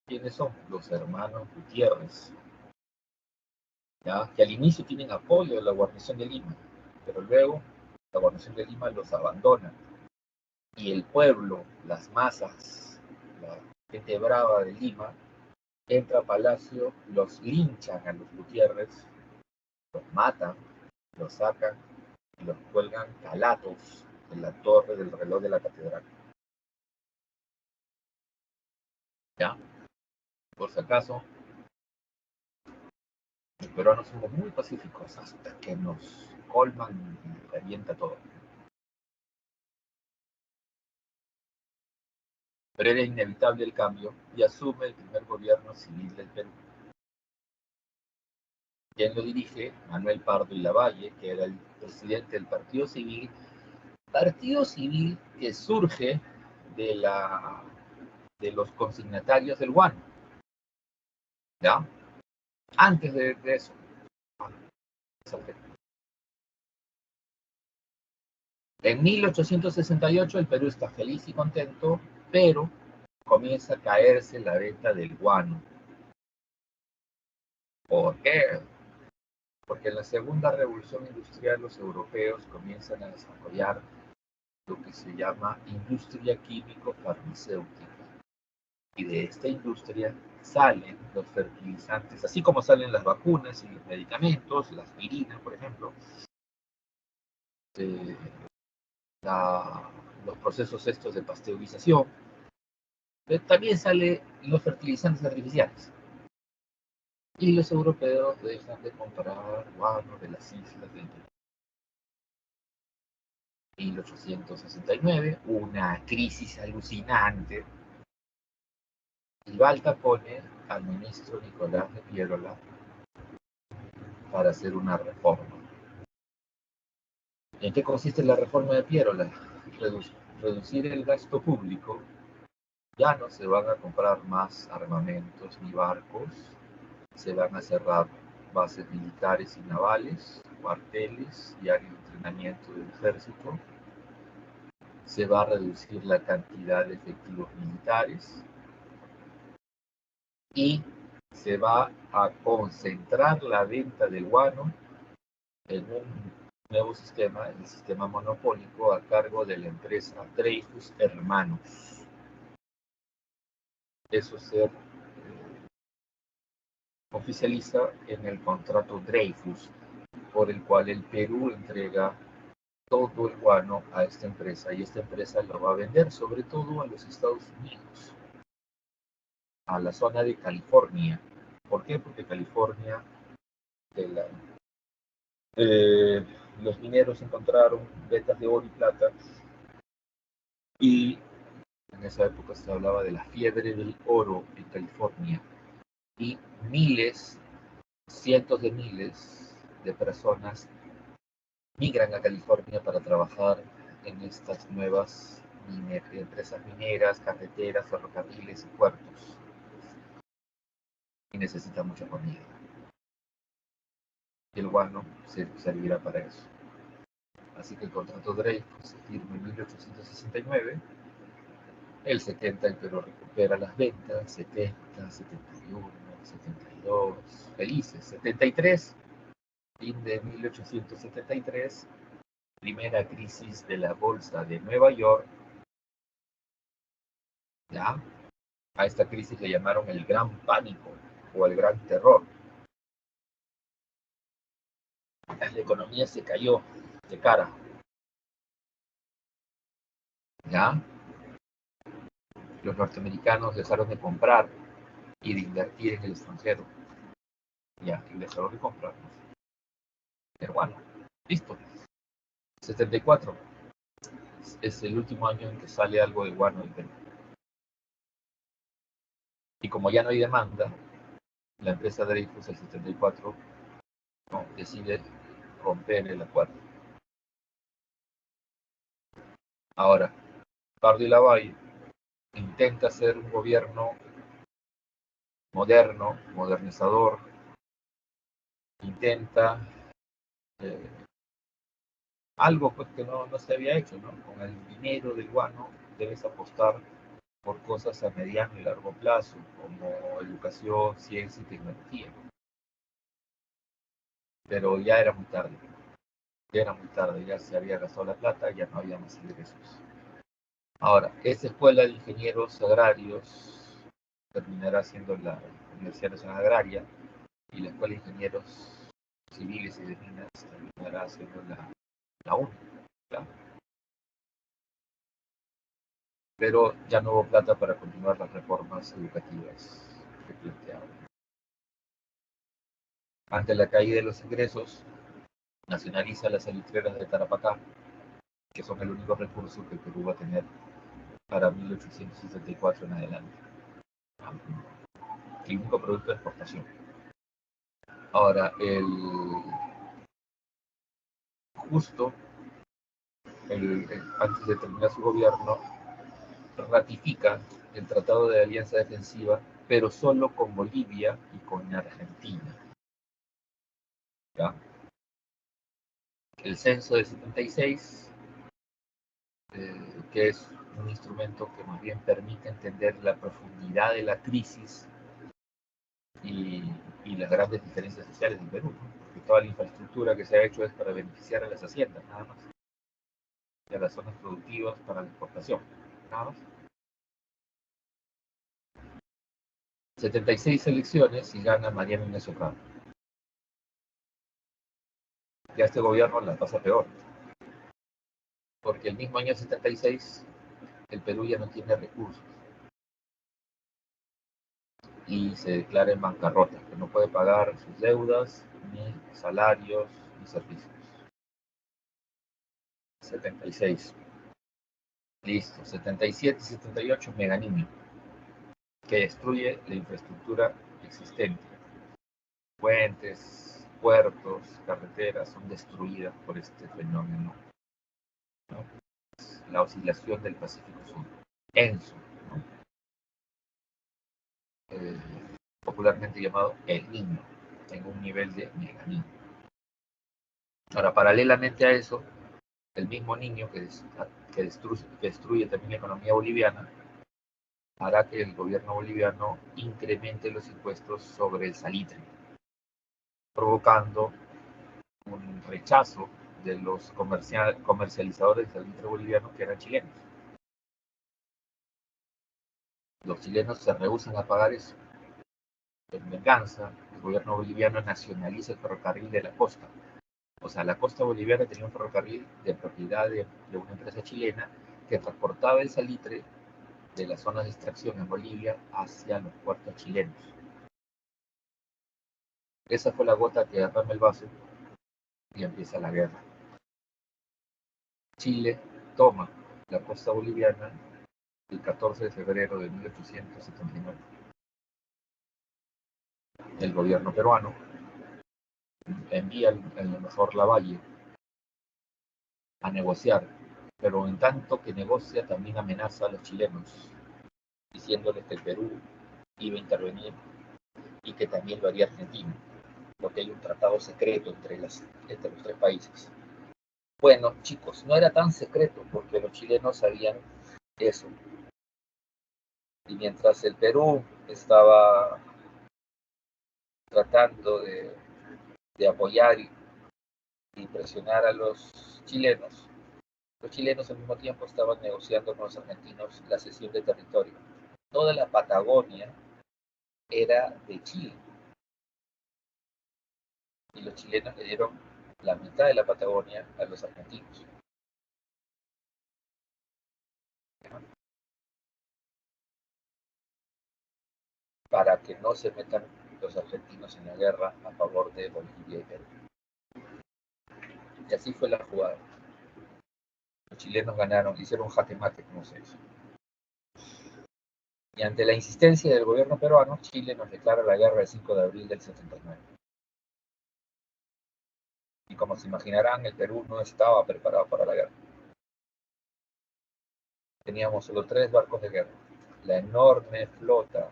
¿Quiénes son? Los hermanos Gutiérrez, ¿ya? Que al inicio tienen apoyo de la guarnición de Lima, pero luego la guarnición de Lima los abandona y el pueblo, las masas, la gente brava de Lima, entra a Palacio, los linchan a los Gutiérrez, los matan, los sacan y los cuelgan calatos en la torre del reloj de la catedral. ¿Ya? Por si acaso, los peruanos somos muy pacíficos hasta que nos colman y revienta todo. Pero era inevitable el cambio y asume el primer gobierno civil del Perú. Quien lo dirige, Manuel Pardo y Lavalle, que era el presidente del Partido Civil que surge de los consignatarios del Guano, ¿ya? Antes de eso. En 1868 el Perú está feliz y contento, pero comienza a caerse la venta del guano. ¿Por qué? Porque en la segunda revolución industrial los europeos comienzan a desarrollar lo que se llama industria químico-farmacéutica. Y de esta industria salen los fertilizantes, así como salen las vacunas y los medicamentos, la aspirina, por ejemplo, eh, los procesos estos de pasteurización, también salen los fertilizantes artificiales. Y los europeos dejan de comprar guano de las islas del 1869, una crisis alucinante, y Balta pone al ministro Nicolás de Piérola para hacer una reforma. ¿En qué consiste la reforma de Piérola? Reducir el gasto público. Ya no se van a comprar más armamentos ni barcos, se van a cerrar bases militares y navales, cuarteles y áreas de entrenamiento del ejército, se va a reducir la cantidad de efectivos militares y se va a concentrar la venta del guano en un nuevo sistema, el sistema monopólico a cargo de la empresa Dreyfus Hermanos. Eso se oficializa en el contrato Dreyfus, por el cual el Perú entrega todo el guano a esta empresa y esta empresa lo va a vender sobre todo a los Estados Unidos, a la zona de California. ¿Por qué? Porque California, de la, los mineros encontraron vetas de oro y plata y en esa época se hablaba de la fiebre del oro en California y miles, cientos de miles de personas migran a California para trabajar en estas nuevas empresas mineras, carreteras, ferrocarriles y puertos. Y necesita mucha comida. Y el guano servirá para eso. Así que el contrato Dreyfus se firma en 1869. El 70 el Perú recupera las ventas, 70, 71, 72, felices. 73, fin de 1873, primera crisis de la bolsa de Nueva York. ¿Ya? A esta crisis le llamaron el Gran Pánico o el Gran Terror. La economía se cayó de cara. ¿Ya? Los norteamericanos dejaron de comprar y de invertir en el extranjero. Ya, y dejaron de comprar. Pero bueno, listo. 74 es el último año en que sale algo de guano del Perú. Y como ya no hay demanda, la empresa Dreyfus el 74 no, decide romper el acuerdo. Ahora, Pardo y Lavalle intenta hacer un gobierno moderno, modernizador, intenta algo pues que no se había hecho, ¿no? Con el dinero del guano debes apostar por cosas a mediano y largo plazo, como educación, ciencia y tecnología. Pero ya se había gastado la plata, ya no había más ingresos. Ahora, esa escuela de ingenieros agrarios terminará siendo la Universidad Nacional Agraria y la escuela de ingenieros civiles y de minas terminará siendo la la única, claro. Pero ya no hubo plata para continuar las reformas educativas que planteaban. Ante la caída de los ingresos, nacionaliza las salitreras de Tarapacá, que son el único recurso que el Perú va a tener para 1864 en adelante. El único producto de exportación. Ahora, justo antes de terminar su gobierno, ratifica el Tratado de Alianza Defensiva, pero solo con Bolivia y con Argentina. ¿Ya? El censo de 76, que es un instrumento que más bien permite entender la profundidad de la crisis y, y las grandes diferencias sociales del Perú, ¿no? Porque toda la infraestructura que se ha hecho es para beneficiar a las haciendas, nada más, y a las zonas productivas para la exportación, nada más. 76 elecciones y gana Mariano Ignacio Prado. Ya este gobierno la pasa peor, porque el mismo año 76 el Perú ya no tiene recursos y se declara en bancarrota, que no puede pagar sus deudas, ni salarios, ni servicios. 76. Listo. 77 y 78, Meganiño, que destruye la infraestructura existente. Puentes, puertos, carreteras son destruidas por este fenómeno, ¿no? La oscilación del Pacífico Sur. ENSO, ¿no? Eh, popularmente llamado El Niño, en un nivel de Meganiño. Ahora, paralelamente a eso, el mismo niño que destruye también la economía boliviana hará que el gobierno boliviano incremente los impuestos sobre el salitre, provocando un rechazo de los comercializadores de salitre boliviano que eran chilenos. Los chilenos se rehusan a pagar eso. En venganza, el gobierno boliviano nacionaliza el ferrocarril de la costa. O sea, la costa boliviana tenía un ferrocarril de propiedad de una empresa chilena que transportaba el salitre de las zonas de extracción en Bolivia hacia los puertos chilenos. Esa fue la gota que derrama el vaso y empieza la guerra. Chile toma la costa boliviana el 14 de febrero de 1879. El gobierno peruano envía al embajador Lavalle a negociar, pero en tanto que negocia también amenaza a los chilenos, diciéndoles que el Perú iba a intervenir y que también lo haría Argentina, porque hay un tratado secreto entre los tres países. Bueno, chicos, no era tan secreto porque los chilenos sabían eso. Y mientras el Perú estaba tratando de apoyar y presionar a los chilenos al mismo tiempo estaban negociando con los argentinos la cesión de territorio. Toda la Patagonia era de Chile y los chilenos le dieron la mitad de la Patagonia a los argentinos. Para que no se metan los argentinos en la guerra a favor de Bolivia y Perú. Y así fue la jugada. Los chilenos ganaron, hicieron un jaque mate, como se dice. Y ante la insistencia del gobierno peruano, Chile nos declara la guerra el 5 de abril del 79. Y como se imaginarán, el Perú no estaba preparado para la guerra. Teníamos solo 3 barcos de guerra. La enorme flota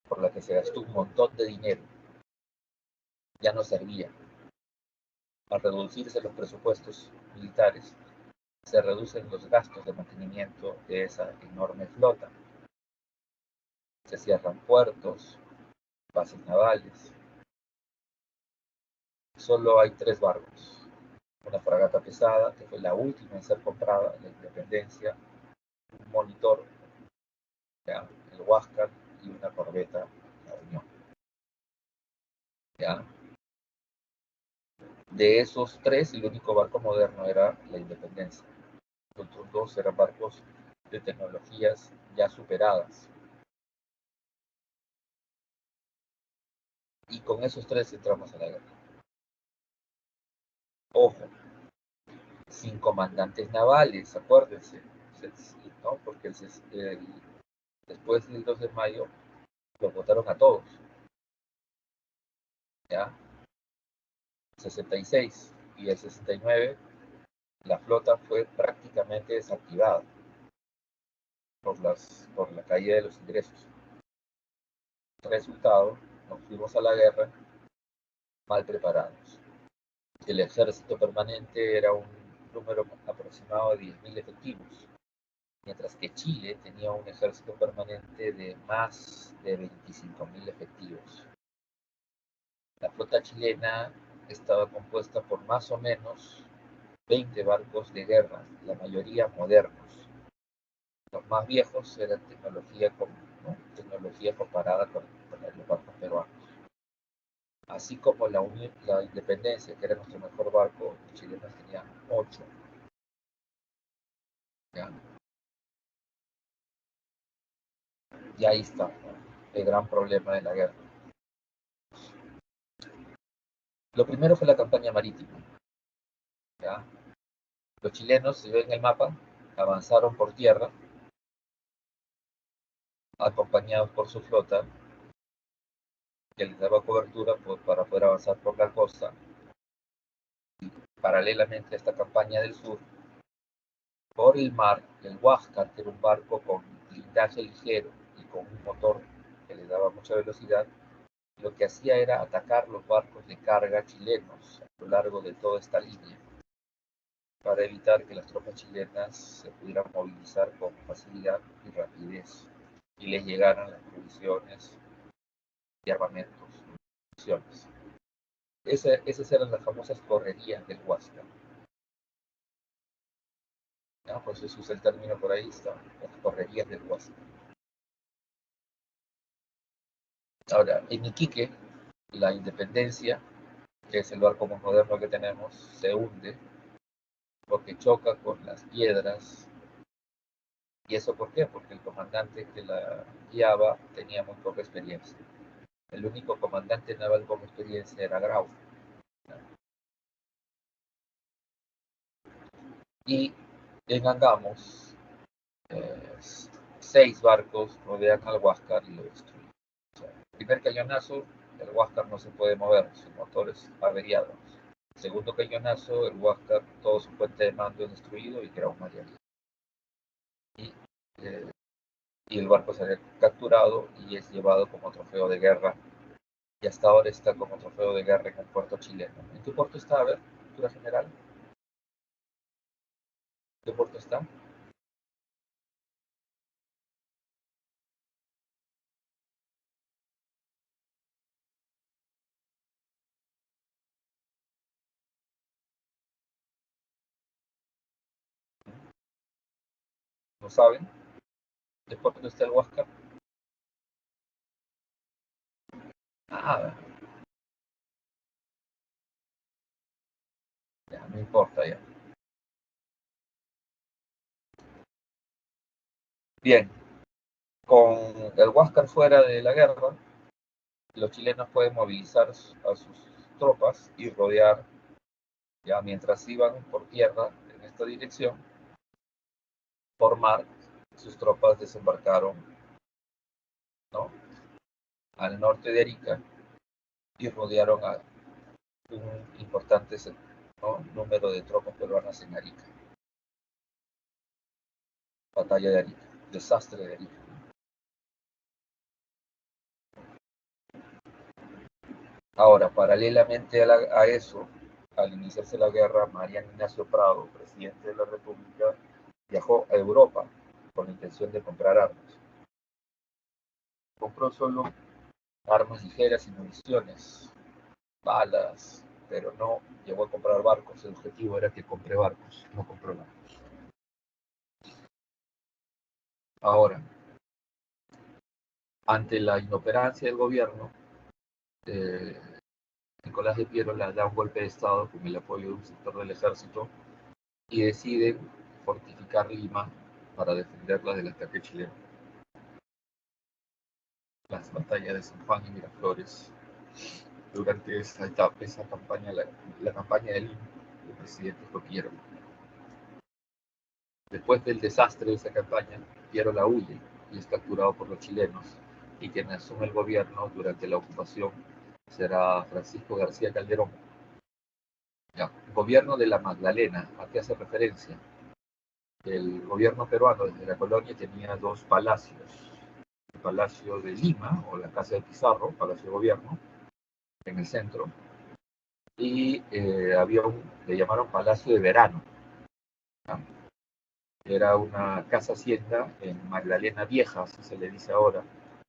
por la que se gastó un montón de dinero ya no servía. Al reducirse los presupuestos militares, se reducen los gastos de mantenimiento de esa enorme flota. Se cierran puertos, bases navales. Solo hay 3 barcos. Una fragata pesada, que fue la última en ser comprada, la Independencia, un monitor, ¿ya? El Huáscar, y una corbeta, la Unión. ¿Ya? De esos tres, el único barco moderno era la Independencia. Los otros dos eran barcos de tecnologías ya superadas. Y con esos tres entramos a la guerra. Ojo, sin comandantes navales, acuérdense, ¿no? Porque después del 2 de mayo los votaron a todos, ¿ya? 66 y el 69 la flota fue prácticamente desactivada por la caída de los ingresos. Resultado, nos fuimos a la guerra mal preparados. El ejército permanente era un número aproximado de 10.000 efectivos, mientras que Chile tenía un ejército permanente de más de 25.000 efectivos. La flota chilena estaba compuesta por más o menos 20 barcos de guerra, la mayoría modernos. Los más viejos eran ¿no? Tecnología comparada con los barcos peruanos. Así como la Independencia, que era nuestro mejor barco, los chilenos tenían 8. ¿Ya? Y ahí está, ¿no? El gran problema de la guerra. Lo primero fue la campaña marítima. ¿Ya? Los chilenos, si ven el mapa, avanzaron por tierra, acompañados por su flota, que les daba cobertura para poder avanzar por la costa. Paralelamente a esta campaña del sur, por el mar, el Huáscar, que era un barco con blindaje ligero y con un motor que le daba mucha velocidad, lo que hacía era atacar los barcos de carga chilenos a lo largo de toda esta línea, para evitar que las tropas chilenas se pudieran movilizar con facilidad y rapidez y les llegaran las provisiones y armamentos, municiones. Esas eran las famosas correrías del Huáscar. ¿No? Pues se usa el término por ahí, está, las correrías del Huáscar. Ahora, en Iquique, la Independencia, que es el barco más moderno que tenemos, se hunde porque choca con las piedras. ¿Y eso por qué? Porque el comandante que la guiaba tenía muy poca experiencia. El único comandante naval con experiencia era Grau. Y en Angamos, eh, 6 barcos rodean al Huáscar y lo destruyen. O sea, el primer cañonazo, el Huáscar no se puede mover, su motor es averiado. Segundo cañonazo, el Huáscar, todo su puente de mando es destruido y queda un mariachi. Y, eh, y el barco se ha capturado y es llevado como trofeo de guerra. Y hasta ahora está como trofeo de guerra en el puerto chileno. ¿En qué puerto está? A ver, cultura general. ¿Qué puerto está? ¿No saben? ¿Qué puerto está el Huáscar? Ah, ya, no importa ya. Bien, con el Huáscar fuera de la guerra, los chilenos pueden movilizar a sus tropas y rodear, ya mientras iban por tierra en esta dirección, por mar, sus tropas desembarcaron, ¿no? Al norte de Arica y rodearon a un importante, ¿no? Número de tropas peruanas en Arica. Batalla de Arica, desastre de Arica. Ahora, paralelamente a eso, al iniciarse la guerra, Mariano Ignacio Prado, presidente de la República, viajó a Europa con la intención de comprar armas. Compró solo armas ligeras y municiones, balas, pero no llegó a comprar barcos. El objetivo era que compre barcos, no compró barcos. Ahora, ante la inoperancia del gobierno, eh, Nicolás de Piero le da un golpe de Estado con el apoyo de un sector del ejército y deciden fortificar Lima para defenderla del ataque chileno. Las batallas de San Juan y Miraflores. Durante esa campaña, la campaña de Lima, el presidente fue Piero. Después del desastre de esa campaña, Piero la huye y es capturado por los chilenos, y quien asume el gobierno durante la ocupación será Francisco García Calderón. Ya, gobierno de la Magdalena, ¿a qué hace referencia? El gobierno peruano desde la colonia tenía dos palacios. El Palacio de Lima, o la Casa de Pizarro, Palacio de Gobierno, en el centro, y había le llamaron Palacio de Verano. ¿Ya? Era una casa hacienda en Magdalena Vieja, así se le dice ahora.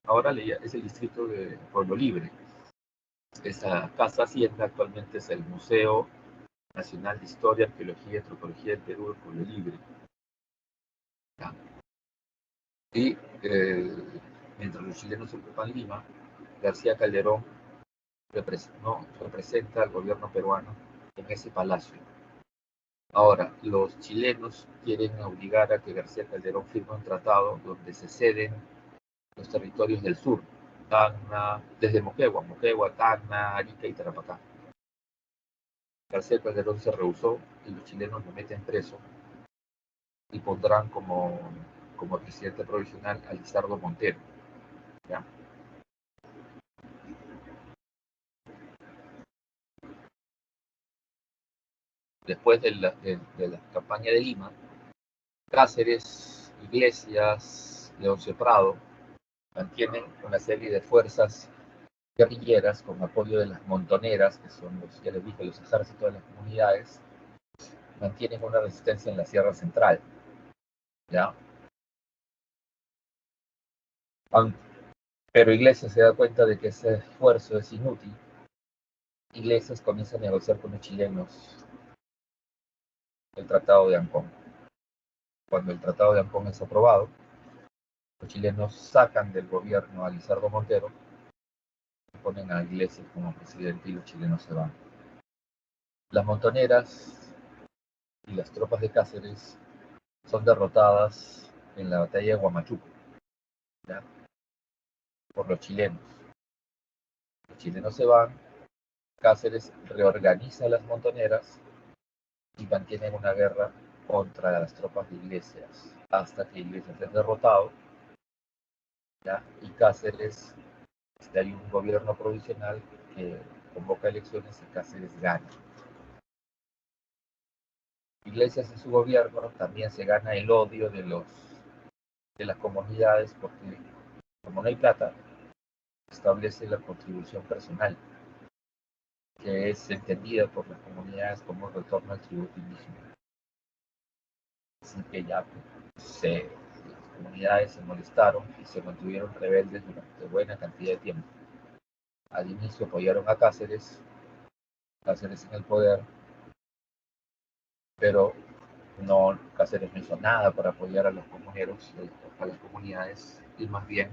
Ahora es el distrito de Pueblo Libre. Esa casa hacienda actualmente es el Museo Nacional de Historia, Arqueología y Antropología del Perú de Pueblo Libre. ¿Ya? Y mientras los chilenos ocupan Lima, García Calderón representa al gobierno peruano en ese palacio. Ahora, los chilenos quieren obligar a que García Calderón firme un tratado donde se ceden los territorios del sur, Tacna, desde Moquegua, Tacna, Arica y Tarapacá. García Calderón se rehusó y los chilenos lo meten preso y pondrán como presidente provisional a Lizardo Montero. ¿Ya? Después de la campaña de Lima, Cáceres, Iglesias, Leoncio Prado mantienen una serie de fuerzas guerrilleras con apoyo de las montoneras, que son los, ya les dije, los ejércitos de las comunidades, mantienen una resistencia en la Sierra Central. ¿Ya? Pero Iglesias se da cuenta de que ese esfuerzo es inútil. Iglesias comienza a negociar con los chilenos el Tratado de Ancón. Cuando el Tratado de Ancón es aprobado, los chilenos sacan del gobierno a Lizardo Montero, ponen a Iglesias como presidente y los chilenos se van. Las montoneras y las tropas de Cáceres son derrotadas en la batalla de Huamachuco, ¿ya? Por los chilenos. Los chilenos se van, Cáceres reorganiza las montoneras y mantienen una guerra contra las tropas de Iglesias hasta que Iglesias es derrotado, ¿ya? Y Cáceres, hay un gobierno provisional que convoca elecciones y Cáceres gana. Iglesias en su gobierno también se gana el odio de las comunidades porque como no hay plata, establece la contribución personal, que es entendida por las comunidades como retorno al tributo indígena. Así que ya las comunidades se molestaron y se mantuvieron rebeldes durante buena cantidad de tiempo. Al inicio apoyaron a Cáceres en el poder, pero Cáceres no hizo nada para apoyar a los comuneros, a las comunidades, y más bien,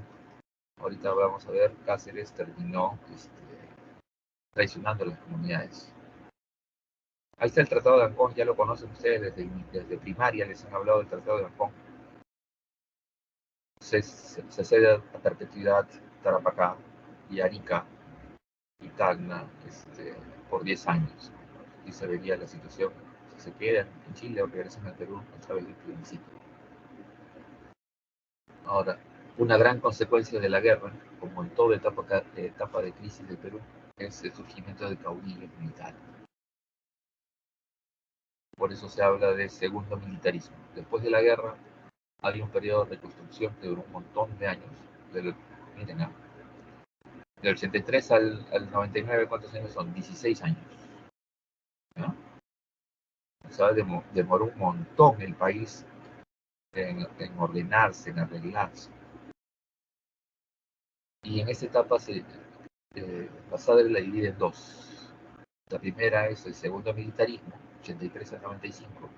ahorita vamos a ver, Cáceres terminó traicionando a las comunidades. Ahí está el Tratado de Ancón, ya lo conocen ustedes desde primaria, les han hablado del Tratado de Ancón. Se cede a perpetuidad Tarapacá y Arica y Tacna por 10 años. Y se vería la situación si se quedan en Chile o regresan al Perú a través del plebiscito. Ahora, una gran consecuencia de la guerra, como en toda etapa de crisis del Perú, es el surgimiento de caudillos militares. Por eso se habla de segundo militarismo. Después de la guerra hay un periodo de reconstrucción que duró un montón de años. Miren, del 83 al 99, ¿cuántos años son? 16 años. ¿No? O sea, demoró un montón el país en ordenarse, en arreglarse. Y en esta etapa Basadre la divide en dos. La primera es el segundo militarismo, 83 al 95,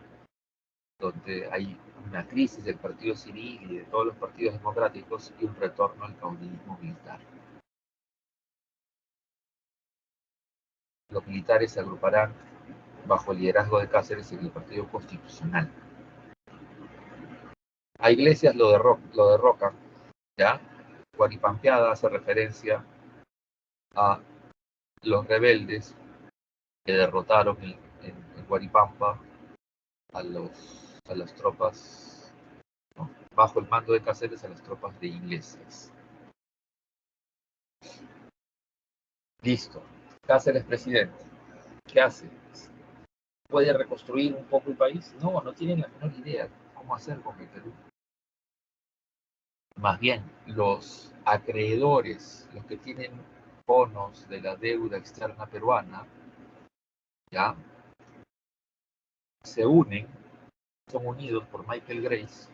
donde hay una crisis del partido civil y de todos los partidos democráticos y un retorno al caudillismo militar. Los militares se agruparán bajo el liderazgo de Cáceres en el Partido Constitucional. A Iglesias lo derrocan, ¿ya? Guaripampeada hace referencia a los rebeldes que derrotaron en Guaripampa a las tropas, ¿no? Bajo el mando de Cáceres, a las tropas de Iglesias. Listo. Cáceres presidente. ¿Qué hace? ¿Puede reconstruir un poco el país? No, no tienen la menor idea de cómo hacer con el Perú. Más bien, los acreedores, los que tienen bonos de la deuda externa peruana, ya se unen, son unidos por Michael Grace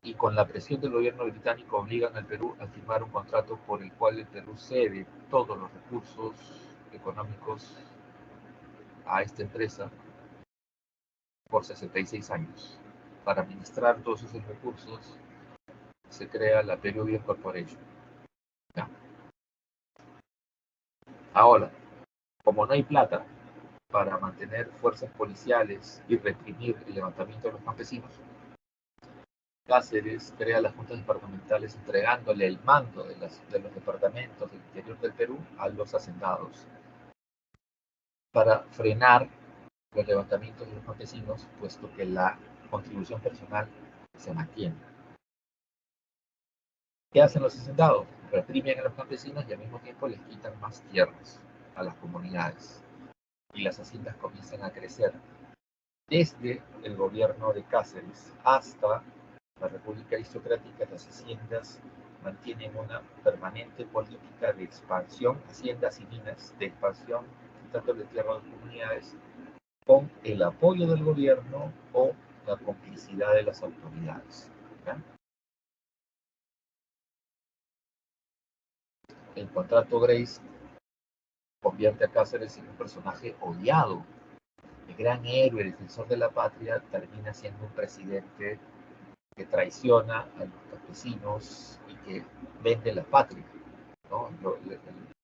y con la presión del gobierno británico obligan al Perú a firmar un contrato por el cual el Perú cede todos los recursos económicos a esta empresa por 66 años. Para administrar todos esos recursos se crea la Peruvian Corporation. ¿Ya? Ahora, como no hay plata para mantener fuerzas policiales y reprimir el levantamiento de los campesinos, Cáceres crea las juntas departamentales entregándole el mando de los departamentos del interior del Perú a los hacendados para frenar los levantamientos de los campesinos, puesto que la contribución personal se mantiene. ¿Qué hacen los hacendados? Reprimen a los campesinos y al mismo tiempo les quitan más tierras a las comunidades y las haciendas comienzan a crecer. Desde el gobierno de Cáceres hasta la República Aristocrática, las haciendas mantienen una permanente política de expansión, haciendas y minas, de expansión, tanto de tierra a las comunidades, con el apoyo del gobierno o la complicidad de las autoridades. ¿Ya? El contrato Grace convierte a Cáceres en un personaje odiado. El gran héroe, el defensor de la patria, termina siendo un presidente que traiciona a los campesinos y que vende la patria, ¿no?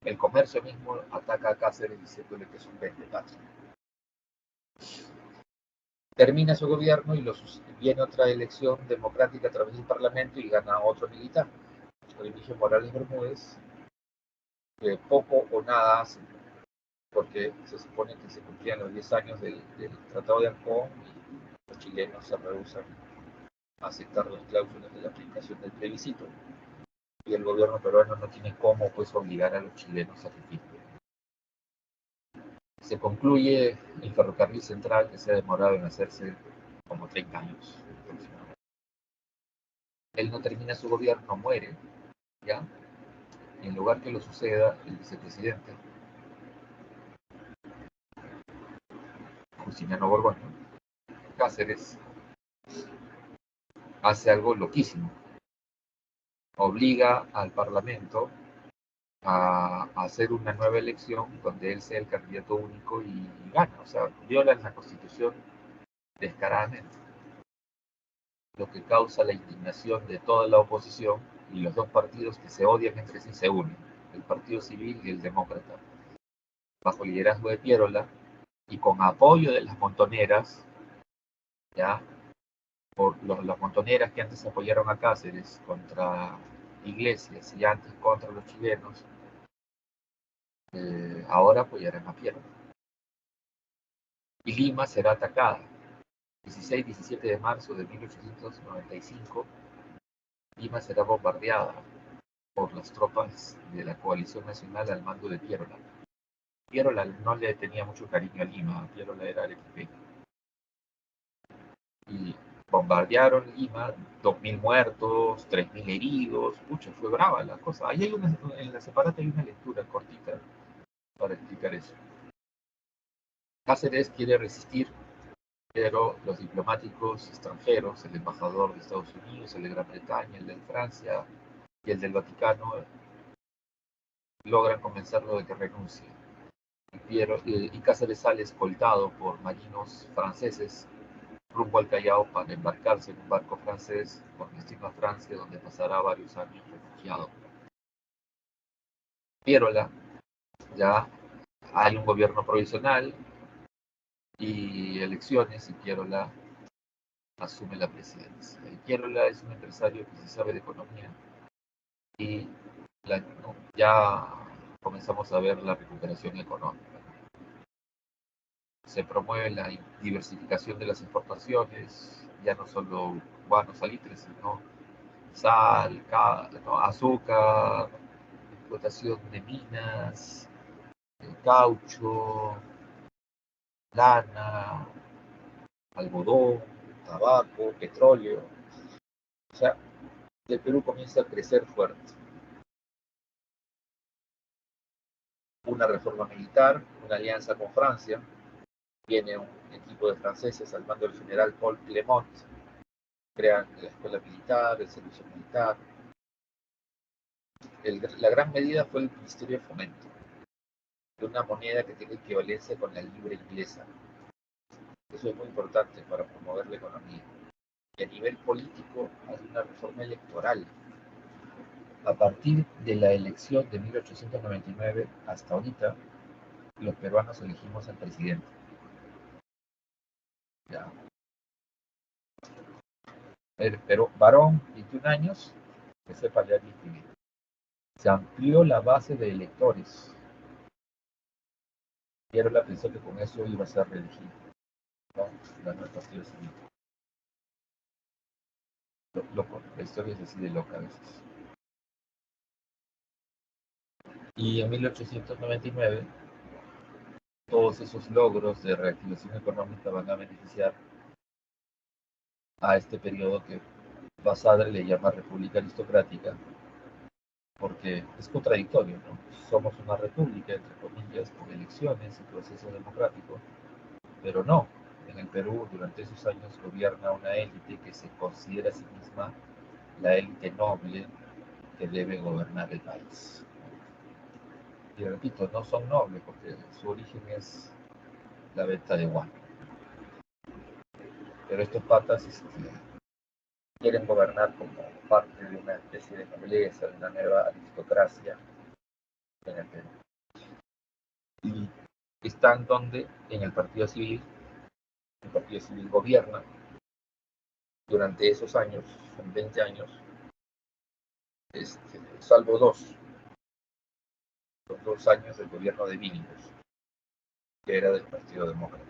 El comercio mismo ataca a Cáceres diciéndole que es un vende patria. Termina su gobierno y viene otra elección democrática a través del Parlamento y gana otro militar, Remigio Morales Bermúdez, que poco o nada hace, porque se supone que se cumplían los 10 años del Tratado de Ancón y los chilenos se rehusan a aceptar las cláusulas de la aplicación del plebiscito. Y el gobierno peruano no tiene cómo pues obligar a los chilenos a que firmen. Se concluye el ferrocarril central, que se ha demorado en hacerse como 30 años. Él no termina su gobierno, muere, ¿ya? Y en lugar que lo suceda el vicepresidente, Justiniano Borgoño, Cáceres hace algo loquísimo. Obliga al Parlamento a hacer una nueva elección donde él sea el candidato único y gana. O sea, violan la Constitución descaradamente, lo que causa la indignación de toda la oposición y los dos partidos que se odian entre sí se unen, el Partido Civil y el Demócrata, bajo el liderazgo de Piérola y con apoyo de las montoneras, ya por las montoneras que antes apoyaron a Cáceres contra Iglesias y antes contra los chilenos, ahora apoyarán a Piérola. Y Lima será atacada. 16-17 de marzo de 1895, Lima será bombardeada por las tropas de la coalición nacional al mando de Piérola. Piérola no le tenía mucho cariño a Lima, Piérola era arequipeño. Y bombardearon Lima, 2.000 muertos, 3.000 heridos, pucha, fue brava la cosa. Ahí en la separata hay una lectura cortita para explicar eso. Cáceres quiere resistir, pero los diplomáticos extranjeros, el embajador de Estados Unidos, el de Gran Bretaña, el de Francia y el del Vaticano, logran convencerlo de que renuncie. Y Cáceres sale escoltado por marinos franceses rumbo al Callao para embarcarse en un barco francés con destino a Francia, donde pasará varios años refugiado. Piérola, ya hay un gobierno provisional y elecciones, y Quérola asume la presidencia. Y Quérola es un empresario que sí sabe de economía y ¿no? Ya comenzamos a ver la recuperación económica. Se promueve la diversificación de las exportaciones, ya no solo guanos, salitres, sino sal, ¿no? Azúcar, explotación de minas, caucho, lana, algodón, tabaco, petróleo. O sea, el Perú comienza a crecer fuerte. Una reforma militar, una alianza con Francia, viene un equipo de franceses al mando del general Paul Clement, crean la escuela militar, el servicio militar. La gran medida fue el Ministerio de Fomento, de una moneda que tiene equivalencia con la libra inglesa. Eso es muy importante para promover la economía. Y a nivel político hay una reforma electoral. A partir de la elección de 1899 hasta ahorita, los peruanos elegimos al presidente. Ya. Pero varón, 21 años, que sepa leer y escribir. Se amplió la base de electores. Quérola pensó que con eso iba a ser reelegido. No, ganó el Partido Civil. Loco, la historia es así de loca a veces. Y en 1899, todos esos logros de reactivación económica van a beneficiar a este periodo que Basadre le llama República Aristocrática, porque es contradictorio, ¿no? Somos una república, entre comillas, con elecciones y proceso democrático, pero no. En el Perú, durante esos años, gobierna una élite que se considera a sí misma la élite noble que debe gobernar el país. Y repito, no son nobles porque su origen es la venta de guano. Pero estos patas quieren gobernar como parte de una especie de nobleza, de una nueva aristocracia en el Perú. Y están donde en el Partido Civil. El Partido Civil gobierna durante esos años, son 20 años, salvo los 2 años del gobierno de Billinghurst, que era del Partido Demócrata.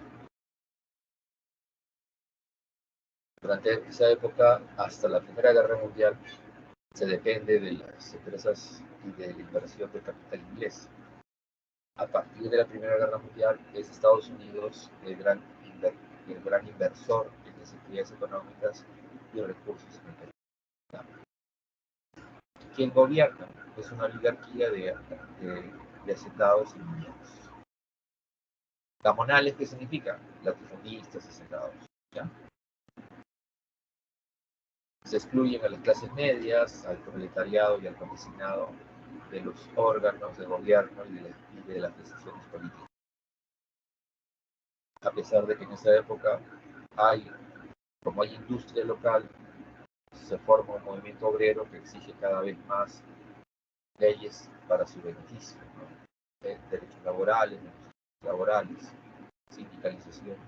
Durante esa época, hasta la Primera Guerra Mundial, se depende de las empresas y de la inversión de capital inglés. A partir de la Primera Guerra Mundial, es Estados Unidos el gran inversor en las actividades económicas y recursos en el Perú. Quien gobierna es una oligarquía de hacendados y mineros. Gamonales, ¿qué significa? Latifundistas, hacendados. ¿Ya? Se excluyen a las clases medias, al proletariado y al campesinado de los órganos de gobierno y de las decisiones políticas. A pesar de que en esa época como hay industria local, se forma un movimiento obrero que exige cada vez más leyes para su beneficio, ¿no? Derechos laborales, sindicalización.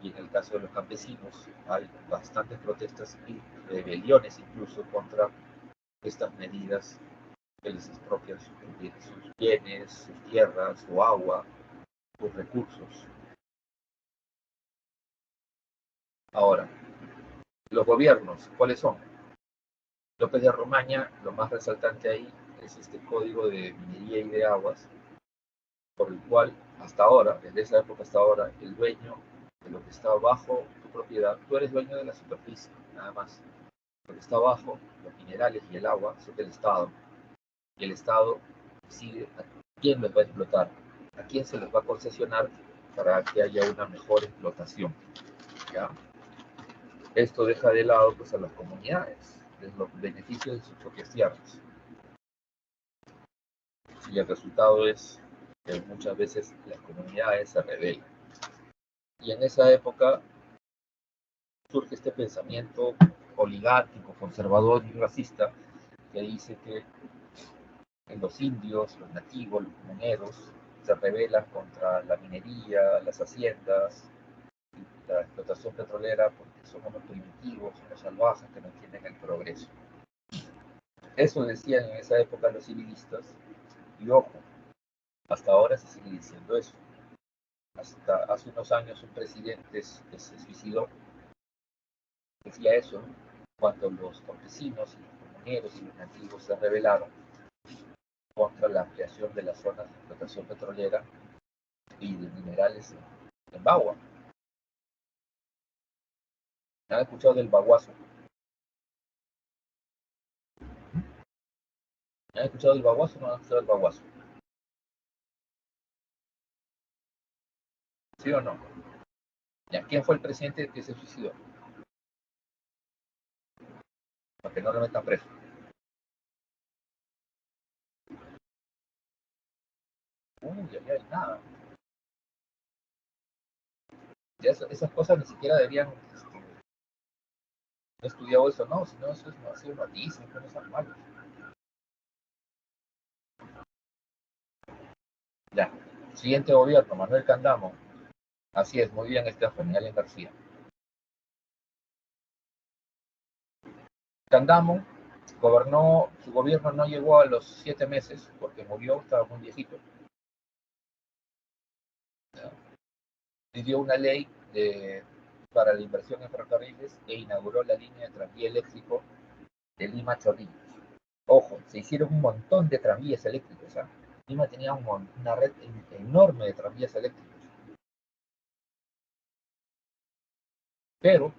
Y en el caso de los campesinos hay bastantes protestas y rebeliones incluso contra estas medidas que les expropian sus bienes, sus tierras, su agua, sus recursos. Ahora, los gobiernos, ¿cuáles son? López de Romaña, lo más resaltante ahí es este código de minería y de aguas, por el cual hasta ahora, desde esa época hasta ahora, el dueño de lo que está bajo tu propiedad, tú eres dueño de la superficie, nada más. Lo que está abajo, los minerales y el agua, son del Estado. Y el Estado decide a quién los va a explotar, a quién se los va a concesionar para que haya una mejor explotación. ¿Ya? Esto deja de lado pues, a las comunidades, de los beneficios de sus propias tierras. Y el resultado es que muchas veces las comunidades se rebelan. Y en esa época surge este pensamiento oligárquico, conservador y racista que dice que los indios, los nativos, los comuneros, se rebelan contra la minería, las haciendas, la explotación petrolera, porque son unos primitivos, unos salvajes que no entienden el progreso. Eso decían en esa época los civilistas, y ojo, hasta ahora se sigue diciendo eso. Hasta hace unos años un presidente que se suicidó decía eso, ¿no? Cuando los campesinos y los comuneros y los nativos se rebelaron contra la ampliación de las zonas de explotación petrolera y de minerales en Bagua. ¿Han escuchado del baguazo? ¿Han escuchado del baguazo o no han escuchado del baguazo? ¿Sí o no? ¿Ya? ¿Quién fue el presidente que se suicidó? Para que no lo metan preso. Uy, ya hay nada. Ya esas cosas ni siquiera deberían, no he estudiado eso, no, si no, eso es ha sido noticia, no es malo. Ya. Siguiente gobierno, Manuel Candamo. Así es, muy bien, Stephanie, Allen García. Candamo gobernó, su gobierno no llegó a los 7 meses porque murió, estaba muy viejito. Pidió una ley para la inversión en ferrocarriles e inauguró la línea de tranvía eléctrico de Lima a Chorrillos. Ojo, se hicieron un montón de tranvías eléctricos. ¿Ah? Lima tenía una red enorme de tranvías eléctricos. Pero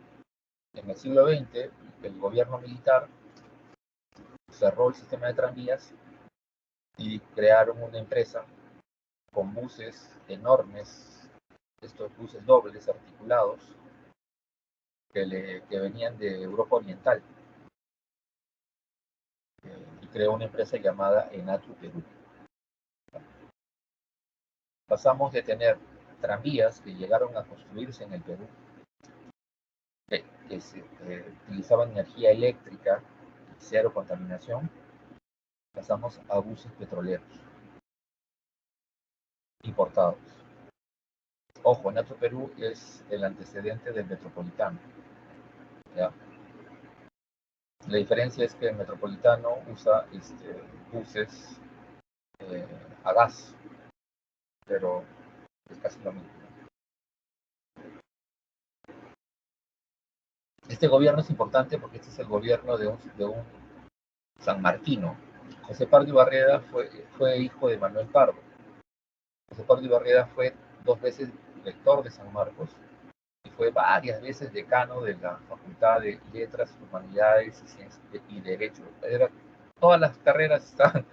en el siglo XX, el gobierno militar cerró el sistema de tranvías y crearon una empresa con buses enormes, estos buses dobles articulados que venían de Europa Oriental, y creó una empresa llamada Enatru Perú. Pasamos de tener tranvías que llegaron a construirse en el Perú, que utilizaban energía eléctrica, cero contaminación, pasamos a buses petroleros importados. Ojo, Enatru Perú es el antecedente del Metropolitano. ¿Ya? La diferencia es que el Metropolitano usa buses a gas, pero es casi lo mismo. Este gobierno es importante porque este es el gobierno de un sanmarquino. José Pardo Barreda fue hijo de Manuel Pardo. José Pardo Barreda fue 2 veces rector de San Marcos y fue varias veces decano de la Facultad de Letras, Humanidades y Ciencias y Derecho. Todas las carreras estaban,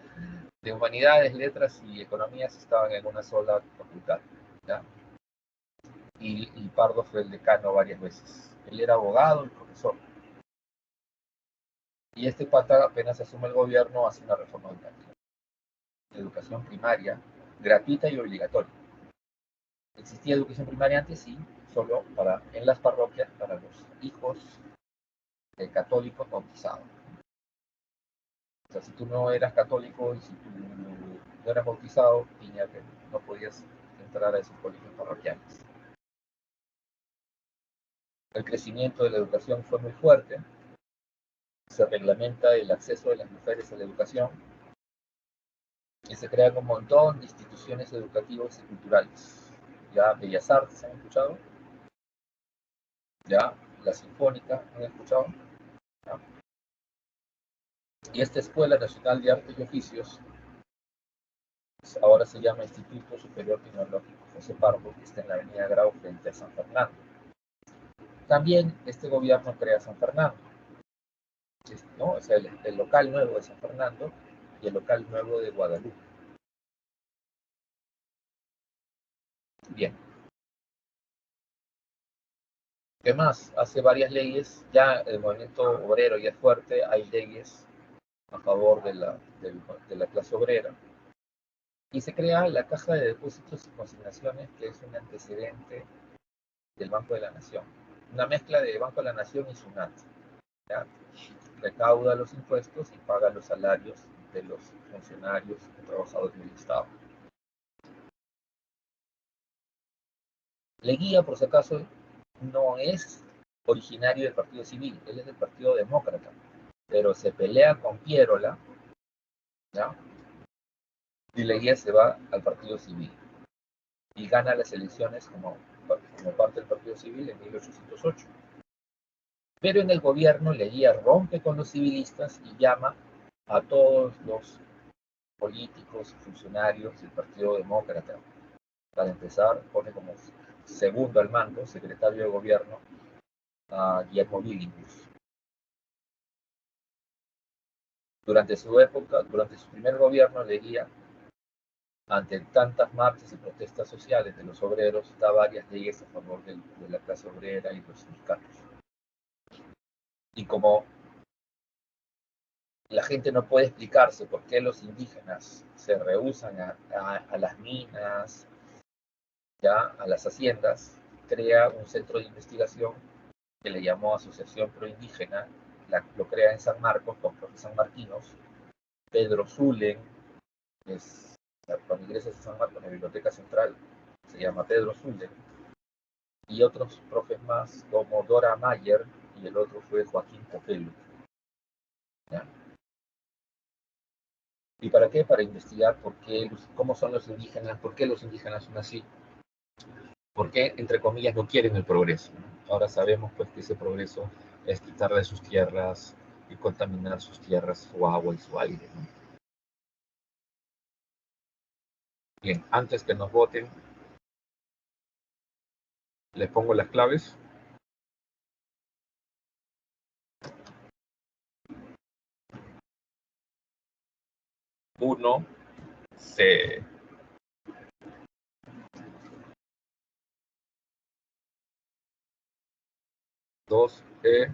de Humanidades, Letras y Economías estaban en una sola facultad. ¿Ya? Y Pardo fue el decano varias veces. Él era abogado y profesor. Y este pata apenas asume el gobierno hace una reforma educativa. Educación primaria, gratuita y obligatoria. ¿Existía educación primaria antes? Sí, solo en las parroquias para los hijos católicos bautizados. O sea, si tú no eras católico y si tú no eras bautizado, no podías entrar a esos colegios parroquiales. El crecimiento de la educación fue muy fuerte. Se reglamenta el acceso de las mujeres a la educación y se crean un montón de instituciones educativas y culturales. Ya Bellas Artes, ¿han escuchado? Ya la Sinfónica, ¿han escuchado? ¿Ya? Y esta Escuela Nacional de Artes y Oficios ahora se llama Instituto Superior Tecnológico José Pardo, que está en la Avenida Grau frente a San Fernando. También este gobierno crea San Fernando, ¿no? O sea, el local nuevo de San Fernando y el local nuevo de Guadalupe. Bien. ¿Qué más? Hace varias leyes, ya el movimiento obrero ya es fuerte, hay leyes a favor de la clase obrera. Y se crea la Caja de Depósitos y Consignaciones, que es un antecedente del Banco de la Nación. Una mezcla de Banco de la Nación y SUNAT. ¿Ya? Recauda los impuestos y paga los salarios de los funcionarios y trabajadores del Estado. Leguía, por si acaso, no es originario del Partido Civil, él es del Partido Demócrata, pero se pelea con Pierola, ¿ya? Y Leguía se va al Partido Civil y gana las elecciones como parte del Partido Civil en 1808. Pero en el gobierno Leguía rompe con los civilistas y llama a todos los políticos, funcionarios del Partido Demócrata. Para empezar, pone como segundo al mando, secretario de gobierno, a Guillermo Billinghus. Durante su época, durante su primer gobierno, Leguía, ante tantas marchas y protestas sociales de los obreros, da varias leyes a favor de la clase obrera y los sindicatos. Y como la gente no puede explicarse por qué los indígenas se rehúsan a las minas, ya a las haciendas, crea un centro de investigación que le llamó Asociación Proindígena, lo crea en San Marcos con profes sanmarquinos, Pedro Zulen, que es cuando ingresas a San Marcos en la Biblioteca Central, se llama Pedro Zulen, y otros profes más como Dora Mayer, y el otro fue Joaquín Copelo. ¿Ya? ¿Y para qué? Para investigar por qué, cómo son los indígenas, por qué los indígenas son así, por qué, entre comillas, no quieren el progreso. ¿No? Ahora sabemos pues que ese progreso es quitarle sus tierras y contaminar sus tierras, su agua y su aire. ¿No? Bien, antes que nos voten, les pongo las claves. 1, C. 2, E.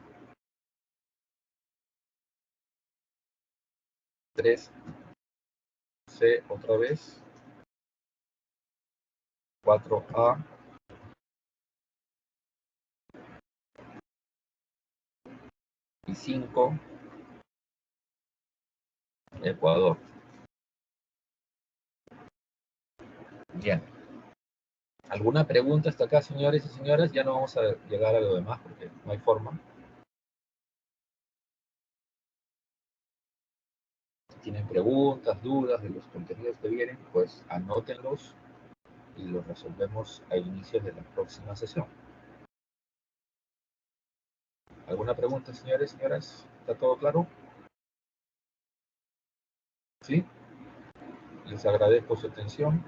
3, C otra vez. 4, A. Y 5, Ecuador. Bien. ¿Alguna pregunta hasta acá, señores y señoras? Ya no vamos a llegar a lo demás porque no hay forma. Si tienen preguntas, dudas de los contenidos que vienen, pues anótenlos y los resolvemos a inicios de la próxima sesión. ¿Alguna pregunta, señores y señoras? ¿Está todo claro? ¿Sí? Les agradezco su atención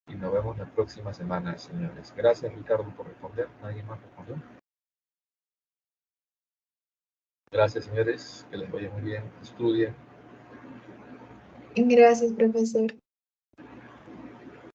y nos vemos la próxima semana, señores. Gracias, Ricardo, por responder. ¿Nadie más respondió? Gracias, señores. Que les vaya muy bien. Estudien. Gracias, profesor.